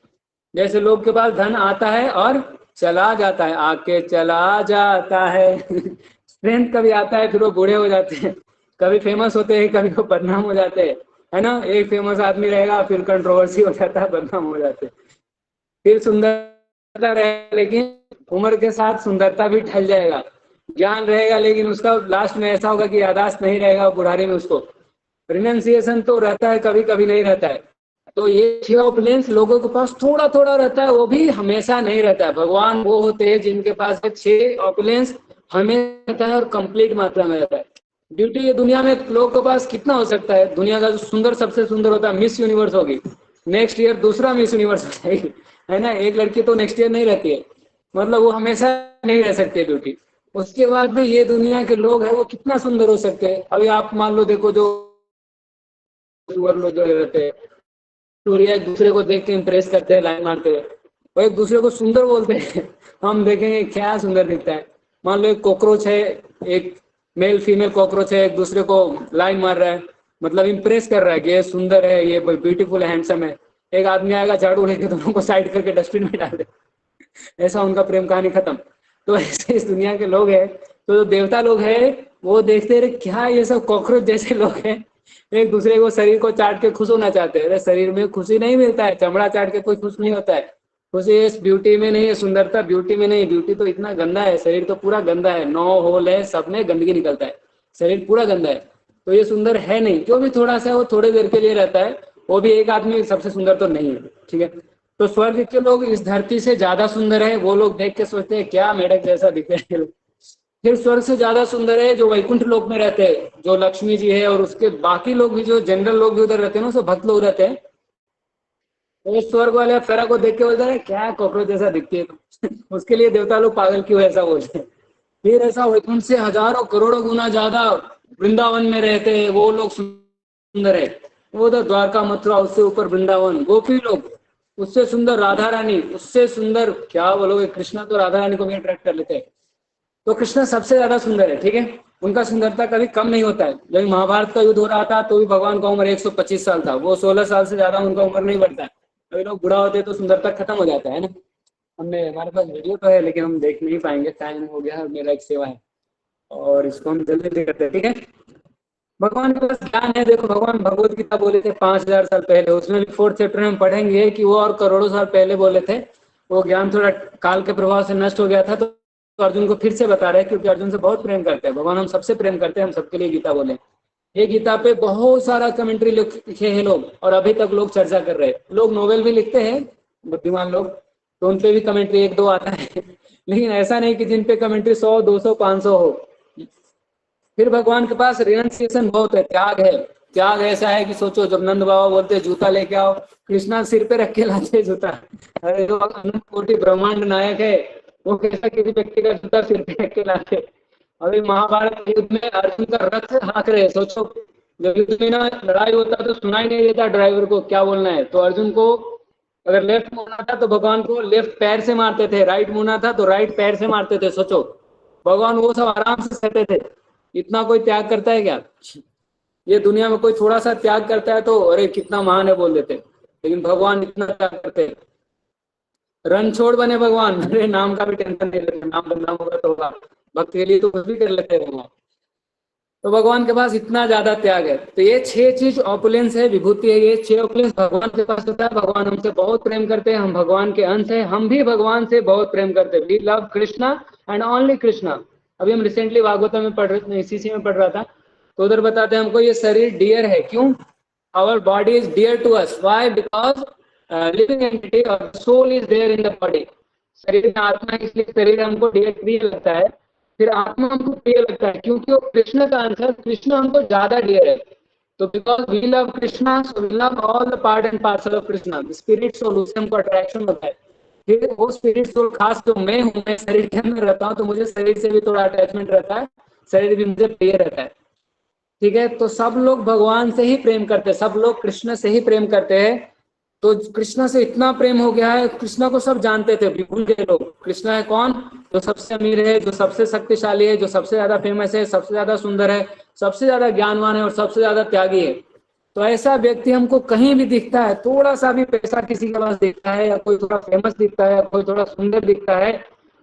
जैसे लोग के पास धन आता है और चला जाता है, आके चला जाता है। स्ट्रेंथ कभी आता है, फिर वो बूढ़े हो जाते हैं, कभी फेमस होते हैं, कभी वो बदनाम हो जाते हैं, है ना। एक फेमस आदमी रहेगा, फिर कंट्रोवर्सी हो जाता है, बदनाम हो जाते हैं। फिर सुंदरता रहेगा, लेकिन उम्र के साथ सुंदरता भी ढल जाएगा। ज्ञान रहेगा, लेकिन उसका लास्ट में ऐसा होगा कि यादाश्त नहीं रहेगा बुढ़ारी में उसको। रिनंसिएशन तो रहता है, कभी कभी नहीं रहता है। तो ये 6 ऑपुलेंस लोगों के पास थोड़ा थोड़ा रहता है, वो भी हमेशा नहीं रहता है। भगवान वो होते हैं जिनके पास 6 ऑपुलेंस हमेशा रहता है और कंप्लीट मात्रा में रहता है। ब्यूटी ये दुनिया में लोगों के पास कितना हो सकता है? दुनिया का जो सुंदर, सबसे सुंदर होता है, मिस यूनिवर्स होगी, नेक्स्ट ईयर दूसरा मिस यूनिवर्स हो जाएगी, है ना। एक लड़की तो नेक्स्ट ईयर नहीं रहती है, मतलब वो हमेशा नहीं रह सकती ब्यूटी। उसके बाद में ये दुनिया के लोग हैं वो कितना सुंदर हो सकते हैं। अभी आप मान लो, देखो जो सुअर लोग जो रहते हैं, सूर्य एक दूसरे को देख के इम्प्रेस करते हैं, लाइन मारते हुए, वो एक दूसरे को सुंदर बोलते हैं। हम देखेंगे क्या सुंदर दिखता है। मान लो एक कॉकरोच है, एक मेल फीमेल कॉकरोच है, एक दूसरे को लाइन मार रहा है, मतलब इम्प्रेस कर रहा है कि ये सुंदर है, ये ब्यूटीफुल है, हैंडसम है। एक आदमी आएगा झाड़ू लेके दोनों को साइड करके डस्टबिन में डाल दे, ऐसा उनका प्रेम कहानी खत्म। तो ऐसे इस दुनिया के लोग हैं। तो जो देवता लोग हैं वो देखते रहे क्या ये सब कॉकरोच जैसे लोग हैं, एक दूसरे को शरीर को चाट के खुश होना चाहते हैं। अरे शरीर में खुशी नहीं मिलता है, चमड़ा चाट के कोई खुश नहीं होता है। खुशी इस ब्यूटी में नहीं है, सुंदरता ब्यूटी में नहीं। ब्यूटी तो इतना गंदा है, शरीर तो पूरा गंदा है, 9 होल है, सब में गंदगी निकलता है, शरीर पूरा गंदा है। तो ये सुंदर है नहीं, जो भी थोड़ा सा वो थोड़ी देर के लिए रहता है, वो भी एक आदमी सबसे सुंदर तो नहीं है, ठीक है। तो स्वर्ग के लोग इस धरती से ज्यादा सुंदर है, वो लोग देख के सोचते हैं क्या मेढक जैसा दिखते हैं। फिर स्वर्ग से ज्यादा सुंदर है जो वैकुंठ लोक में रहते हैं, जो लक्ष्मी जी है, और उसके बाकी लोग भी, जो जनरल लोग भी उधर रहते हैं ना, सब भक्त लोग रहते हैं। तो स्वर्ग वाले अप्सरा को देख के बोलते हैं क्या कॉकरोच जैसा दिखती है तुम। उसके लिए देवता लोग पागल क्यों ऐसा बोलते हैं। फिर ऐसा वैकुंठ से हजारों करोड़ों गुना ज्यादा वृंदावन में रहते हैं वो लोग सुंदर है। वो तो द्वारका मथुरा, उससे ऊपर वृंदावन, गोपी लोग, उससे सुंदर राधा रानी, उससे सुंदर क्या बोलोगे, कृष्णा तो राधा रानी को भी अट्रैक्ट कर लेते हैं। तो कृष्ण सबसे ज्यादा सुंदर है, ठीक है। उनका सुंदरता कभी कम नहीं होता है। जब महाभारत का युद्ध हो रहा था तो भी भगवान का उम्र 125 साल था, वो 16 साल से ज्यादा उनका उम्र नहीं बढ़ता है। कई लोग बुढ़ा होते तो सुंदरता खत्म हो जाता है ना। हमारे पास वीडियो तो है लेकिन हम देख नहीं पाएंगे, टाइम हो गया, मेरा एक सेवा है और इसको हम जल्दी जल्दी करते हैं, ठीक है। भगवान के पास ज्ञान है। देखो भगवान भगवत गीता बोले थे 5000 साल पहले, उसमें भी 4th चैप्टर में हम पढ़ेंगे कि वो और करोड़ों साल पहले बोले थे। वो ज्ञान थोड़ा काल के प्रभाव से नष्ट हो गया था, तो अर्जुन को फिर से बता रहे हैं क्योंकि अर्जुन से बहुत प्रेम करते हैं भगवान। हम सबसे प्रेम करते हैं, हम सबके लिए गीता बोले। ये गीता पे बहुत सारा कमेंट्री लिखे हैं लोग, और अभी तक लोग चर्चा कर रहे हैं। लोग नोवेल भी लिखते हैं, बुद्धिमान लोग, तो उन पे भी कमेंट्री 1-2 आता है। लेकिन ऐसा नहीं कि जिन पे कमेंट्री 100, 200, 500 हो। फिर भगवान के पास रियंसिएशन बहुत है, त्याग है। त्याग ऐसा है कि सोचो, जब नंद बाबा बोलते हैं जूता लेके आओ, कृष्णा सिर पे रख के लाते जूता। अरे जो अनंत कोटि ब्रह्मांड नायक है, वो कैसा किसी व्यक्ति का जूता सिर पे रख के लाते। अभी महाभारत के युद्ध में अर्जुन का रथ हाँक रहे, सोचो जब युद्ध में ना लड़ाई होता तो सुनाई नहीं देता ड्राइवर को क्या बोलना है। तो अर्जुन को अगर लेफ्ट मुड़ना था तो भगवान को लेफ्ट पैर से मारते थे, राइट मुड़ना था तो राइट पैर से मारते थे। सोचो भगवान वो सब आराम से सहते थे। इतना कोई त्याग करता है क्या? ये दुनिया में कोई थोड़ा सा त्याग करता है तो अरे कितना महान है बोल देते, लेकिन भगवान इतना त्याग करते हैं। रन छोड़ बने भगवान, अरे नाम का भी टेंशन नहीं लेते, नाम बदनाम होगा तो होगा, भक्त के लिए तो कुछ भी कर लेते हैं भगवान। तो भगवान के पास इतना ज्यादा त्याग है। तो ये 6 चीज ऑपुलेंस है, विभूति है, ये 6 ऑपुलेंस भगवान के पास होता है। भगवान हमसे बहुत प्रेम करते हैं, हम भगवान के अंश है, हम भी भगवान से बहुत प्रेम करते हैं। We love Krishna and only Krishna. अभी हम रिसेंटली भागवतम में पढ़ रहे, इसी में पढ़ रहा था, तो उधर बताते हैं हमको ये शरीर डियर है। क्यों? Our body is dear to us. Why? Because living entity और soul is there in the body. शरीर में आत्मा है, इसलिए शरीर हमको डियर प्रिय लगता है। फिर आत्मा हमको प्रिय लगता है क्योंकि वो कृष्ण का अंश है, कृष्ण हमको ज्यादा डियर है। तो because we love Krishna, so we love all the part and parcel of Krishna. Spirit soul, उससे हमको अट्रैक्शन होता है। फिर वो स्पिरिट सोल खास जो मैं हूँ, मैं शरीर के अंदर रहता हूँ, तो मुझे शरीर से भी थोड़ा अटैचमेंट रहता है, शरीर भी मुझे प्रिय रहता है, ठीक है। तो सब लोग भगवान से ही प्रेम करते हैं, सब लोग कृष्ण से ही प्रेम करते हैं। तो कृष्णा से इतना प्रेम हो गया है, कृष्णा को सब जानते थे, भूल गए लोग। कृष्णा है कौन? जो सबसे अमीर है, जो सबसे शक्तिशाली है, जो सबसे ज्यादा फेमस है, सबसे ज्यादा सुंदर है, सबसे ज्यादा ज्ञानवान है और सबसे ज्यादा त्यागी है। तो ऐसा व्यक्ति हमको कहीं भी दिखता है, थोड़ा सा भी पैसा किसी के पास दिखता है, या कोई थोड़ा फेमस दिखता है, या कोई थोड़ा सुंदर दिखता है,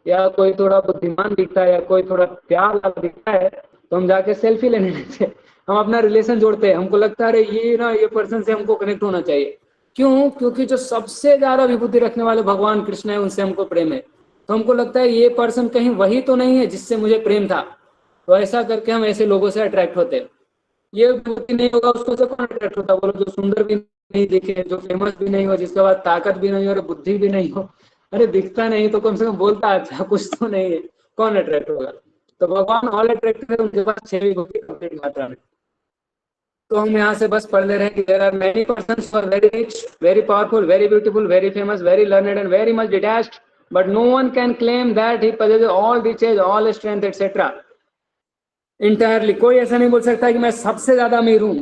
या कोई थोड़ा बुद्धिमान दिखता है, या कोई थोड़ा प्यार दिखता है, तो हम जाके सेल्फी लेने लगते हैं, हम अपना रिलेशन जोड़ते हैं। हमको लगता है ये ना, ये पर्सन से हमको कनेक्ट होना चाहिए। क्यों? क्योंकि जो सबसे ज्यादा विभूति रखने वाले भगवान कृष्ण है, उनसे हमको प्रेम है। तो हमको लगता है ये पर्सन कहीं वही तो नहीं है जिससे मुझे प्रेम था। तो ऐसा करके हम ऐसे लोगों से अट्रैक्ट होते हैं। ये विभूति नहीं होगा उसको से कौन अट्रैक्ट होता? बोलो, जो सुंदर भी नहीं दिखे, जो फेमस भी नहीं हो, जिसके बाद ताकत भी नहीं हो और बुद्धि भी नहीं हो, अरे दिखता नहीं तो कम से कम बोलता अच्छा कुछ तो नहीं है, कौन अट्रैक्ट होगा? तो भगवान ऑल अट्रैक्टिव है, उनके पास 6 विभूति कंप्लीट मात्रा में। तो हम यहाँ से बस पढ़ ले रहे हैं कि there are many persons who are very rich, very powerful, very beautiful, very famous, very learned and very much detached, but no one can claim that he possesses all riches, all strength, etc. entirely. कोई ऐसा नहीं बोल सकता कि मैं सबसे ज्यादा अमीर हूं,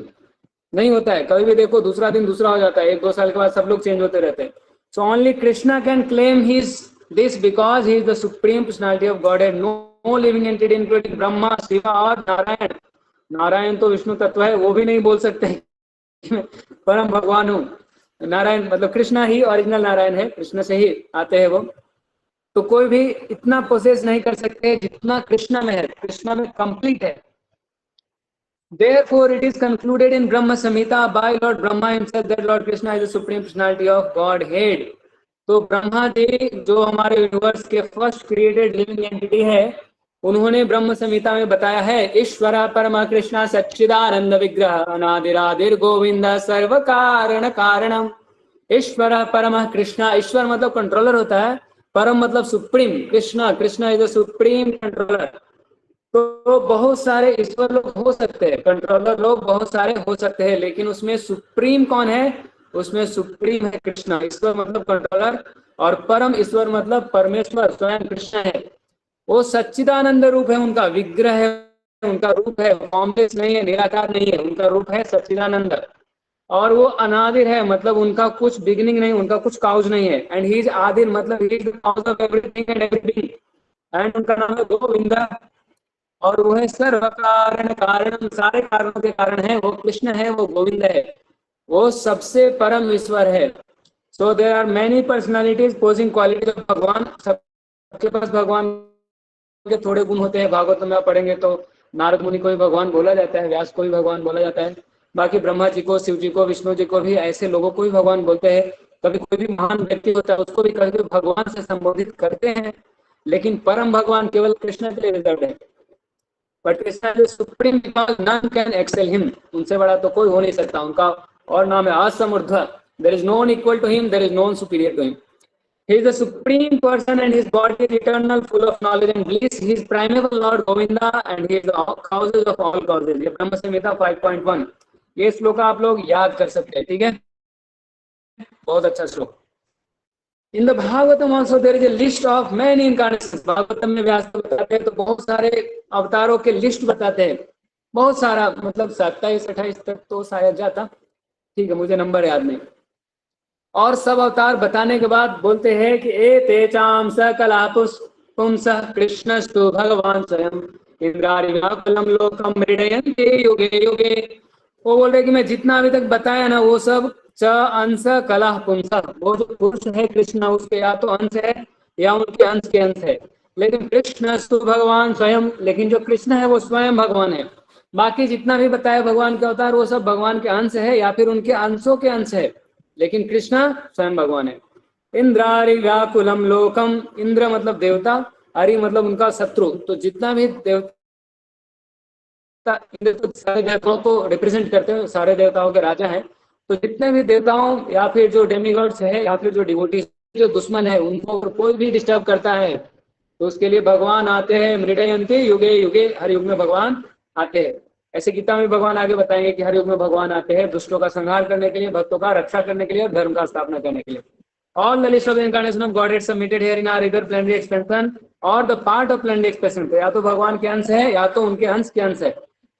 नहीं होता है। कभी भी देखो दूसरा दिन दूसरा हो जाता है, 1-2 साल के बाद सब लोग चेंज होते रहते हैं। So only Krishna can claim his this because he is the supreme personality of God and no living entity including Brahma, Shiva और नारायण। नारायण तो विष्णु तत्व है, वो भी नहीं बोल सकते परम भगवान हूँ। नारायण मतलब कृष्णा ही ओरिजिनल नारायण है, कृष्ण से ही आते हैं वो। तो कोई भी इतना प्रोसेस नहीं कर सकते जितना कृष्णा में है, कृष्णा में कंप्लीट है। Therefore, it is concluded in Brahma Samhita by Lord Brahma himself that Lord Krishna is the supreme personality of Godhead. तो ब्रह्मा जी जो हमारे यूनिवर्स के फर्स्ट क्रिएटेड लिविंग एंटिटी है, उन्होंने ब्रह्म संहिता में बताया है, ईश्वर परमा कृष्ण सच्चिदानंद विग्रह अनादिरादिर गोविंद सर्व कारण कारणम। ईश्वर परमा कृष्ण, ईश्वर मतलब कंट्रोलर होता है, परम मतलब supreme, Krishna, Krishna is the supreme controller. तो बहुत सारे ईश्वर लोग हो सकते हैं, कंट्रोलर लोग बहुत सारे हो सकते हैं, लेकिन उसमें सुप्रीम कौन है? उसमें सुप्रीम है कृष्ण। ईश्वर मतलब कंट्रोलर और परम ईश्वर मतलब परमेश्वर स्वयं कृष्ण है। वो सच्चिदानंद रूप है, उनका विग्रह है, उनका रूप है, फॉर्मलेस नहीं है, निराकार नहीं है, उनका रूप है सच्चिदानंद। और वो अनादिर है, मतलब उनका कुछ बिगिनिंग नहीं, उनका कुछ काउज नहीं है। एंड ही इज आदिर मतलब he is the cause of everything and everything. And उनका नाम है गोविंद और वो है सर्व कारण कारण, सारे कारणों के कारण है, वो कृष्ण है, वो गोविंद है, वो सबसे परम ईश्वर है। So there are many personalities posing qualities of Bhagavan. सबके पास भगवान के थोड़े गुण होते हैं। भागवत में आप पढ़ेंगे तो नारद मुनि को भी भगवान बोला जाता है, व्यास को भी भगवान बोला जाता है, बाकी ब्रह्मा जी को, शिव जी को, विष्णु जी को भी, ऐसे लोगों को भी भगवान बोलते हैं। कभी कोई भी महान व्यक्ति होता है उसको भी कभी भगवान से संबोधित करते हैं, लेकिन परम भगवान केवल कृष्ण के लिए रिजर्व है। But Krishna is supreme because none can excel him, उनसे बड़ा तो कोई हो नहीं सकता। उनका और नाम है असमूर्ध्व, there is none equal to him, there is none superior to him. He is the supreme person and his body is eternal, full of knowledge and bliss. He is primeval Lord Govinda and he is the causes of all causes. ये ब्रह्म संहिता 5.1, ये श्लोक आप लोग याद कर सकते हैं, ठीक है, बहुत अच्छा श्लोक। In the Bhagavatam also there is a list of many incarnations. Bhagavatam में व्यास बताते हैं तो बहुत सारे अवतारों के लिस्ट बताते हैं, बहुत सारा, मतलब 27-28 तक तो शायद जाता, ठीक है, मुझे नंबर याद नहीं। और सब अवतार बताने के बाद बोलते हैं कि ए तेचाम सकला पुंसः कृष्णस्तु भगवान स्वयं इंद्रारिव्याकुलं लोकम मृडयन्ते युगे युगे। वो बोल रहे कि मैं जितना अभी तक बताया ना वो सब च अंश कला पुंसः, वो जो पुरुष है कृष्ण उसके या तो अंश है या उनके अंश के अंश है, लेकिन कृष्णस्तु भगवान स्वयं, लेकिन जो कृष्ण है वो स्वयं भगवान है। बाकी जितना भी बताया भगवान के अवतार वो सब भगवान के अंश है या फिर उनके अंशों के अंश है, लेकिन कृष्ण स्वयं भगवान है। इंद्रारि व्याकुलम लोकम, इंद्र मतलब देवता, हरि मतलब उनका शत्रु। तो जितना भी देवता, इंद्र तो सारे देवताओं को रिप्रेजेंट करते हैं, सारे देवताओं के राजा हैं। तो जितने भी देवताओं या फिर जो डेमिगॉड्स है या फिर जो डिवोटीज, जो दुश्मन है, उनको कोई भी डिस्टर्ब करता है तो उसके लिए भगवान आते हैं, मृडयन्ते युगे युगे, हर युग में भगवान आते हैं। ऐसे गीता में भगवान आगे बताएंगे कि हर युग में भगवान आते हैं दुष्टों का संहार करने के लिए, भक्तों का रक्षा करने के लिए और धर्म का स्थापना करने के लिए। All the list of the incarnation of Godhead submitted here in are either plenary expansion or the part of plenary expansion। तो या तो भगवान के अंश है या तो उनके अंश के अंश है,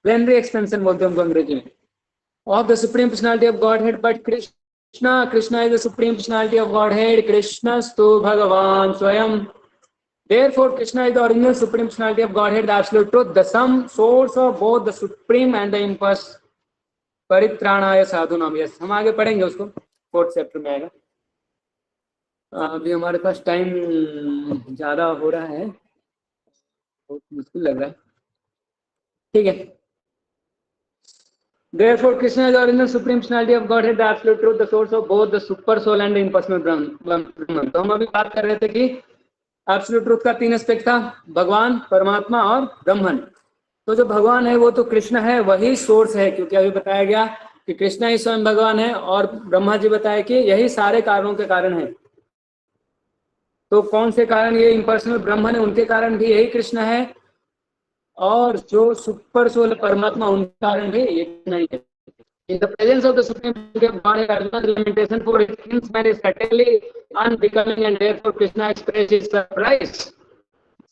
plenary expansion बोलते हैं उनको अंग्रेजी में, of the supreme personality of Godhead। But Krishna is the supreme personality of Godhead, Krishnastu Bhagavan Swayam। Therefore, Krishna is the original supreme personality of Godhead, the absolute truth, the sum source of both the supreme and the impulse। परित्राणाय साधूनाम। Yes, हम आगे पढ़ेंगे उसको, 4th chapter में आएगा। अभी हमारे पास time ज्यादा हो रहा है, बहुत मुश्किल लग रहा है, ठीक है। Therefore, Krishna is the original supreme personality of Godhead, the absolute truth, the source of both the super soul and the impersonal Brahman। तो हम अभी बात कर रहे थे कि एब्सोल्यूट ट्रूथ का 3 एस्पेक्ट था, भगवान, परमात्मा और ब्रह्मन। तो जो भगवान है वो तो कृष्ण है, वही सोर्स है, क्योंकि अभी बताया गया कि कृष्ण ही स्वयं भगवान है और ब्रह्मा जी बताया कि यही सारे कारणों के कारण है। तो कौन से कारण? ये इम्पर्सनल ब्रह्मन है, उनके कारण भी यही कृष्ण है, और जो सुपर सोल परमात्मा उनके कारण भी ये नहीं है। In the presence of the supreme God, Arjuna's lamentation for his kinsman is certainly unbecoming, and therefore Krishna expressed his surprise.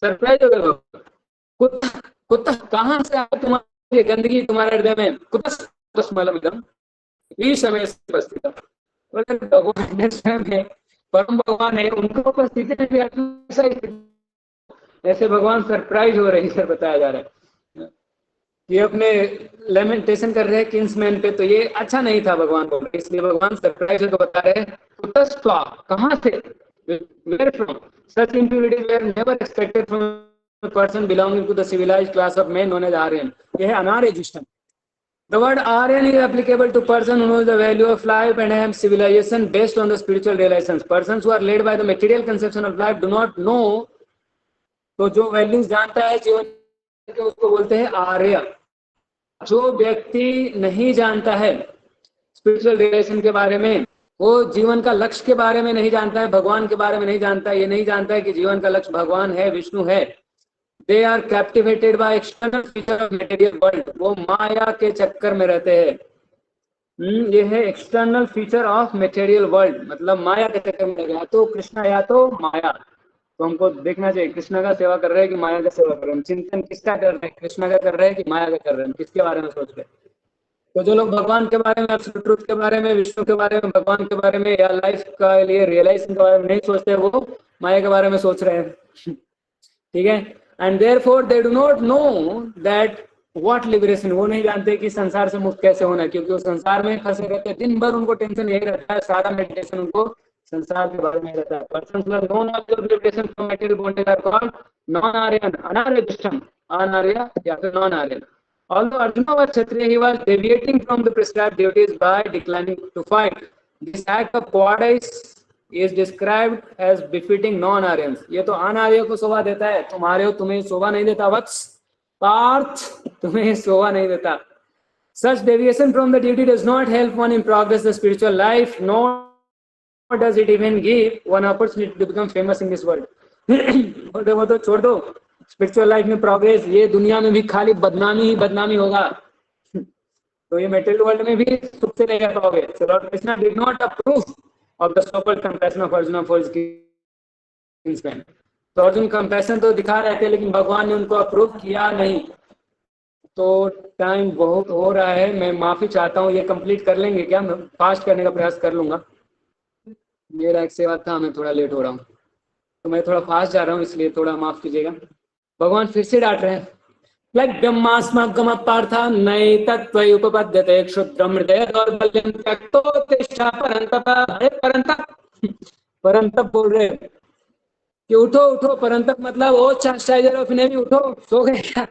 Surprise हो गए लोग, कुत्ता कुत्ता कहाँ से आया तुम्हारी ये गंदगी तुम्हारे हृदय में, कुतस्मलमिदं विषमे उपस्थितम्। भगवान ने स्वयं है, परम भगवान है, उनको उपस्थिति में भी ऐसे भगवान सरप्राइज हो रहे हैं, सर बताया जा रहा है। ये अपने लेमेंटेशन कर रहे हैं किंग्समैन पे, तो ये अच्छा नहीं था भगवान को, इसलिए भगवान सरप्राइज होकर बता रहे हैं कुतस्त्वा कहाँ से, where from such impurities were never expected from a person belonging to the civilized class of men known as Aryan. यह है अनार्यजुष्टम। The word Aryan is applicable to person who knows the value of life and have civilization based on the spiritual realizations. Persons who are led by the material conception of life do not know, तो जो values जानता है जीवन के उसको बोलते हैं आर्य। जो व्यक्ति नहीं जानता है स्पिरिचुअल रिलेशन के बारे में, वो जीवन का लक्ष्य के बारे में नहीं जानता है, भगवान के बारे में नहीं जानता है, ये नहीं जानता है कि जीवन का लक्ष्य भगवान है, विष्णु है। They are captivated by external feature of material world, वो माया के चक्कर में रहते हैं। ये है external feature of material world, मतलब माया के चक्कर में लगे, या तो कृष्णा या तो माया। तो हमको देखना चाहिए कृष्णा का सेवा कर रहे हैं कि माया का सेवा कर रहे हैं, चिंतन किसका कर रहे हैं, कृष्णा का कर रहे हैं कि माया का कर रहे हैं, किसके बारे में सोच रहे हैं। तो जो लोग भगवान के बारे में, एब्सोल्यूट ट्रुथ के बारे में, विष्णु के बारे में, भगवान के बारे में या लाइफ का लिए रियलाइजेशन के बारे में नहीं सोचते, वो माया के बारे में सोच रहे हैं। ठीक है, and therefore they do not know that what liberation, वो नहीं जानते कि संसार से मुक्त कैसे होना है, क्योंकि वो संसार में फंसे रहते हैं, दिन भर उनको टेंशन यही रहता है, सारा मेडिटेशन उनको संसार के बारे में रहता है। Persons who know knowledge of liberation from material bondage are called non-Aryan, अनार्यजुष्टम, अनार्य या फिर non-Aryan. Although Arjuna was Kshatriya, he was deviating from the prescribed duties by declining to fight. This act of cowardice is described as befitting non-Aryans. ये तो अनार्य को शोभा देता है, तुम्हारे हो तुम्हें शोभा नहीं देता वत्स, पार्थ तुम्हें शोभा नहीं देता। Such deviation from the duty does not help one in progress the spiritual life, nor does it even give one opportunity to become famous in this world. वो तो छोड़ दो, स्पिरिचुअल लाइफ में प्रोग्रेस, ये दुनिया में भी खाली बदनामी ही बदनामी होगा, तो ये मेटेरियल वर्ल्ड में भी सुख से नहीं रह पाओगे। So Lord Krishna did not approve of the so-called compassion of Arjuna for his kinsman. तो अर्जुन कंपैशन तो दिखा रहे थे, लेकिन भगवान ने उनको अप्रूव किया नहीं। तो टाइम बहुत हो रहा है, मैं माफी चाहता हूँ, ये कंप्लीट कर लेंगे क्या? मैं फास्ट करने का प्रयास कर लूंगा, मेरा एक सेवा था, मैं थोड़ा लेट हो रहा हूँ, तो मैं थोड़ा फास्ट जा रहा हूँ, इसलिए थोड़ा माफ कीजिएगा। भगवान फिर से डांट रहे हैं, ब्रह्मास्मगम पार्था नैतत्त्वयि उपपद्यते क्षुद्रम हृदय दौर्बल्यं त्यक्तोत्तिष्ठ परन्तप। अरे परंतप, परंतप बोल रहे हैं कि उठो उठो, परंतप मतलब ओ चास्टाइजर ऑफ एनिमी, उठो, सो गए क्या?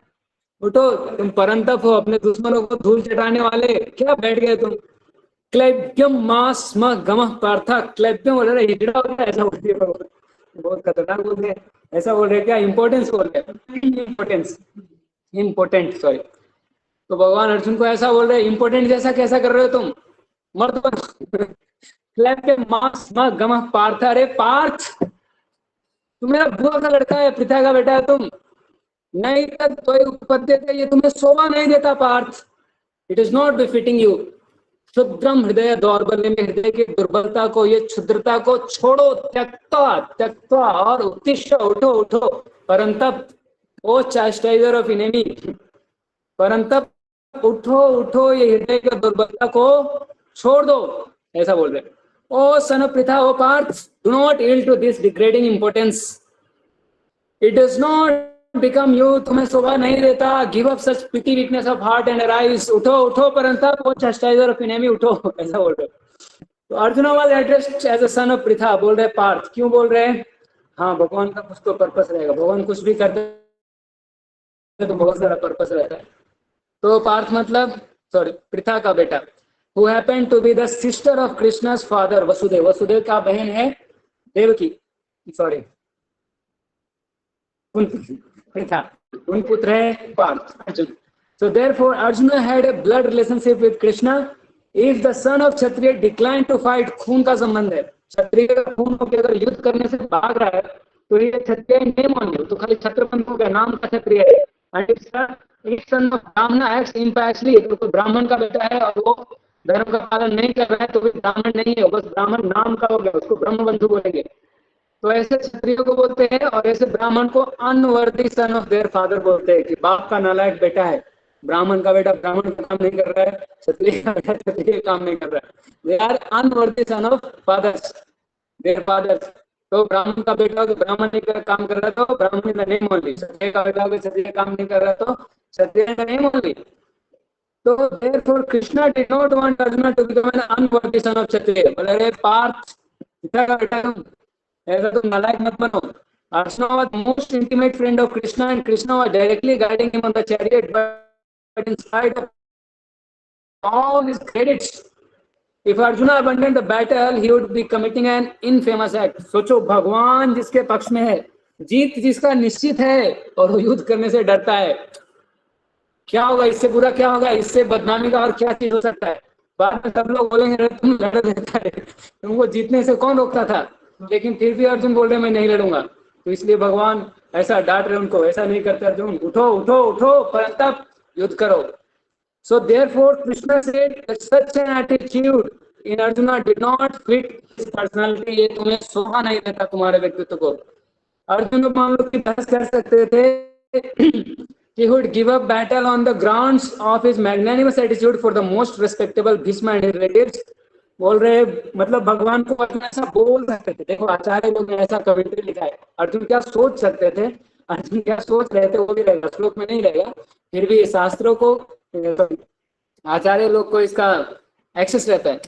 उठो, तुम परंतप हो, अपने दुश्मनों को धूल चटाने वाले, क्या बैठ गए तुम? क्लैब्यम मास म गम पार्था, क्लैब्यम बोल रहे हिजड़ा हो गया, ऐसा बोल रहे, बहुत खतरनाक बोल रहे, ऐसा बोल रहे क्या? इंपोर्टेंस बोल रहे, इंपोर्टेंस, इम्पोर्टेंट, सॉरी। तो भगवान अर्जुन को ऐसा बोल रहे, इंपोर्टेंट जैसा कैसा कर रहे हो तुम, मर्द बनो। क्लैब्यम मास म गम पार्था, अरे पार्थ तुम मेरा बुआ का लड़का है, पिता का बेटा है तुम, नहीं तो उपपद्यते, ये तुम्हें शोभा नहीं देता Partha, it is not befitting you. क्षुद्रम हृदय दौर्बल्य में हृदय की दुर्बलता को, ये क्षुद्रता को छोड़ो, त्यक्त्वा त्यक्त्वा, और उत्तिष्ठ, उठो उठो, परंतप ओ चास्टाइजर ऑफ एनिमी, परंतप उठो उठो, ये हृदय की दुर्बलता को छोड़ दो, ऐसा बोल रहे। O son of Pritha, O Partha, do not yield to this degrading importance, it does not become you, तुम्हें शोभा नहीं देता, give up such pity weakness of heart and rise, उठो उठो परंतप ओ चास्टाइजर ऑफ एनिमी, उठो, ऐसा बोल रहे। तो Arjun was addressed as a son of Pritha, बोल रहे पार्थ, क्यों बोल रहे हैं? हाँ, भगवान का कुछ तो पर्पस रहेगा, भगवान कुछ भी करते तो बहुत सारा पर्पस रहता है। तो पार्थ मतलब, सॉरी, पृथा का बेटा, who happened to be the sister of Krishna's father, Vasudev, Vasudev का बहन है देवकी, सॉरी पृथा, उन पुत्र है Partha, Arjun. So therefore Arjuna had a blood relationship with Krishna. If the son of Kshatriya declined to fight, खून का संबंध है, क्षत्रिय का खून होकर अगर युद्ध करने से भाग रहा है तो ये क्षत्रिय नहीं मानेंगे, तो खाली छत्रपति हो गया, नाम का क्षत्रिय है। And if son of Brahmana acts impiously, तो कोई ब्राह्मण का बेटा है और वो धर्म का पालन नहीं कर रहा है तो भी ब्राह्मण नहीं है, बस ब्राह्मण नाम का हो गया, उसको ब्रह्मबंधु बोलेंगे। तो ऐसे क्षत्रियो को बोलते हैं, और ऐसे ब्राह्मण को unworthy son of their father बोलते हैं, कि बाप का नालायक बेटा है। ब्राह्मण का बेटा ब्राह्मण का काम नहीं कर रहा है, क्षत्रिय का बेटा क्षत्रिय काम नहीं कर रहा है। They are unworthy son of fathers, their fathers. तो ब्राह्मण का बेटा हो तो ब्राह्मण नहीं काम कर रहा तो ब्राह्मण का नेम ओनली, क्षत्रिय का बेटा हो तो क्षत्रिय काम नहीं कर रहा तो क्षत्रिय का name only. So therefore Krishna did not want Arjuna to become an unworthy son of Kshatriya. बोले अरे पार्थ, पिता का बेटा तुम, ऐसा तुम नालायक मत बनो। Arjuna was the most intimate friend of Krishna, and Krishna was directly guiding him on the chariot, but in spite of all his credits, if Arjuna abandoned the battle, he would be committing an infamous act. सोचो, भगवान जिसके पक्ष में है, जीत जिसका निश्चित है, और वो युद्ध करने से डरता है। क्या होगा इससे, बुरा क्या होगा इससे, बदनामी का और क्या चीज हो सकता है। बाद में सब लोग बोलेंगे तुम लड़ देता है, तुमको जीतने से कौन रोकता था। लेकिन फिर भी अर्जुन बोल रहे मैं नहीं लड़ूंगा। तो इसलिए भगवान ऐसा डांट रहे उनको, ऐसा नहीं करते अर्जुन, उठो उठो उठो, परंतप युद्ध करो। So therefore Krishna said that such an attitude in Arjuna did not fit his personality. ये तुम्हें शोभा नहीं देता तुम्हारे व्यक्तित्व को। अर्जुन को मान लो कि बहस कर सकते थे he would give up battle on the grounds of his magnanimous attitude for the most respectable Bhishma and his relatives. बोल रहे मतलब भगवान को अर्जुन ऐसा बोल सकते थे। देखो आचार्य लोग ने ऐसा कवित्री लिखा है, अर्जुन क्या सोच सकते थे, अर्जुन क्या सोच रहे थे वो भी रहेगा, श्लोक में नहीं रहेगा, फिर भी शास्त्रों को आचार्य लोग को इसका एक्सेस रहता है।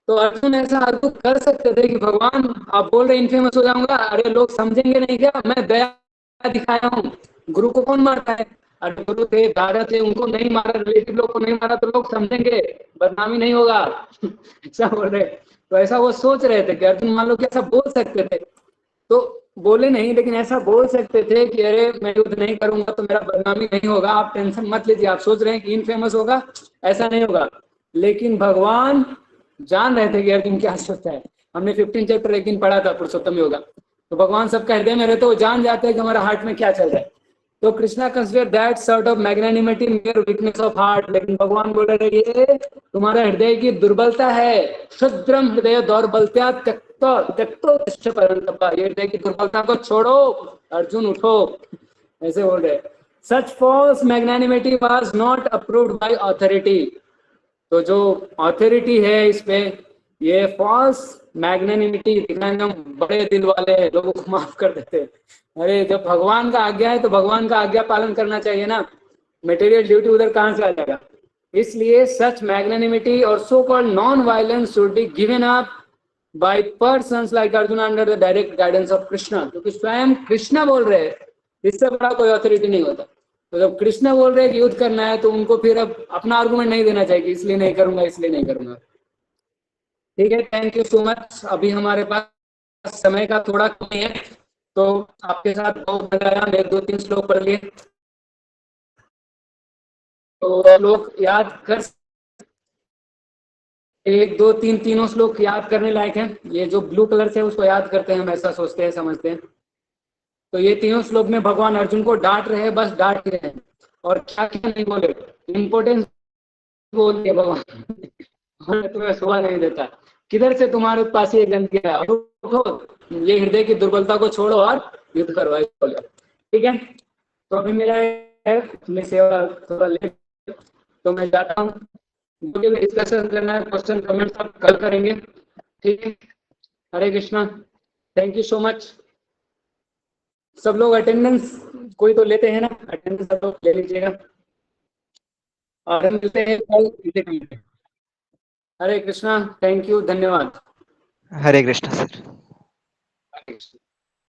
तो अर्जुन ऐसा अर्जुन कर सकते थे कि भगवान आप बोल रहे इनफेमस हो जाऊंगा, अरे लोग समझेंगे नहीं क्या, मैं दया दिखाया हूँ। गुरु को कौन मारता है, अरे गुरु थे दादा थे उनको नहीं मारा, रिलेटिव लोग को नहीं मारा तो लोग समझेंगे, बदनामी नहीं होगा ऐसा बोल रहे। तो ऐसा वो सोच रहे थे कि अर्जुन मान लो कि ऐसा बोल सकते थे, तो बोले नहीं, लेकिन ऐसा बोल सकते थे कि अरे मैं युद्ध नहीं करूंगा तो मेरा बदनामी नहीं होगा, आप टेंशन मत लीजिए, आप सोच रहे हैं कि इनफेमस होगा, ऐसा नहीं होगा। लेकिन भगवान जान रहे थे कि अर्जुन क्या सोचता है। हमने 15 चैप्टर एक दिन पढ़ा था पुरुषोत्तम योगा, तो भगवान सबका हृदय में रहते, वो जान जाते हैं कि हमारा हार्ट में क्या चल रहा है। तो Krishna consider that sort of magnanimity mayor weakness of heart. लेकिन भगवान बोल रहे ये तुम्हारा हृदय की दुर्बलता है, क्षुद्रम हृदय दौर्बलता त्यक्तो त्यक्तो तिष्ठ परंतप, ये हृदय की दुर्बलता को छोड़ो, अर्जुन उठो, ऐसे बोल रहे। Such false magnanimity was not approved by authority. तो जो अथॉरिटी है इस पे, ये फॉल्स मैग्नानिमिटी दिखाएंगे, हम बड़े दिल वाले हैं, लोगों को माफ कर देते हैं। अरे जब भगवान का आज्ञा है तो भगवान का आज्ञा पालन करना चाहिए ना, मटेरियल ड्यूटी उधर कहां से आ जाएगा। इसलिए सच मैग्नानिमिटी और so called non violence should be given up by persons like Arjun under the direct guidance of Krishna. क्योंकि स्वयं कृष्णा बोल रहे हैं, इससे बड़ा कोई अथॉरिटी नहीं होता। तो जब कृष्ण बोल रहे हैं कि युद्ध करना है तो उनको फिर अब अपना आर्गुमेंट नहीं देना चाहिए, इसलिए नहीं करूंगा, इसलिए नहीं करूंगा। ठीक है, थैंक यू सो मच। अभी हमारे पास समय का थोड़ा कमी है, तो आपके साथ बहुत मजा आया, मैं 2-3 श्लोक पढ़ लिए, तो लोग याद कर 1, 2, 3 तीनों श्लोक याद करने लायक हैं। ये जो ब्लू कलर से उसको याद करते हैं, हम ऐसा सोचते हैं समझते हैं। तो ये तीनों श्लोक में भगवान अर्जुन को डांट रहे हैं, बस डांट ही रहे हैं, और क्या क्या नहीं बोले, इम्पोर्टेंस बोल दिया भगवान तुम्हें शोभा नहीं देता, किधर से तुम्हारे पास ये गंदगी है, उठो, ये हृदय की दुर्बलता को छोड़ो और युद्ध करो। ठीक है, तो अभी मेरा है सेवा थोड़ा लेट, तो मैं जाता हूँ। जो भी डिस्कशन करना है, क्वेश्चन कमेंट सब कल करेंगे। ठीक है, Hare Krishna, thank you so much. सब लोग अटेंडेंस कोई तो लेते हैं ना, अटेंडेंस सब लोग ले लीजिएगा, और हम मिलते हैं कल। हरे कृष्णा, थैंक यू, धन्यवाद। हरे कृष्णा सर।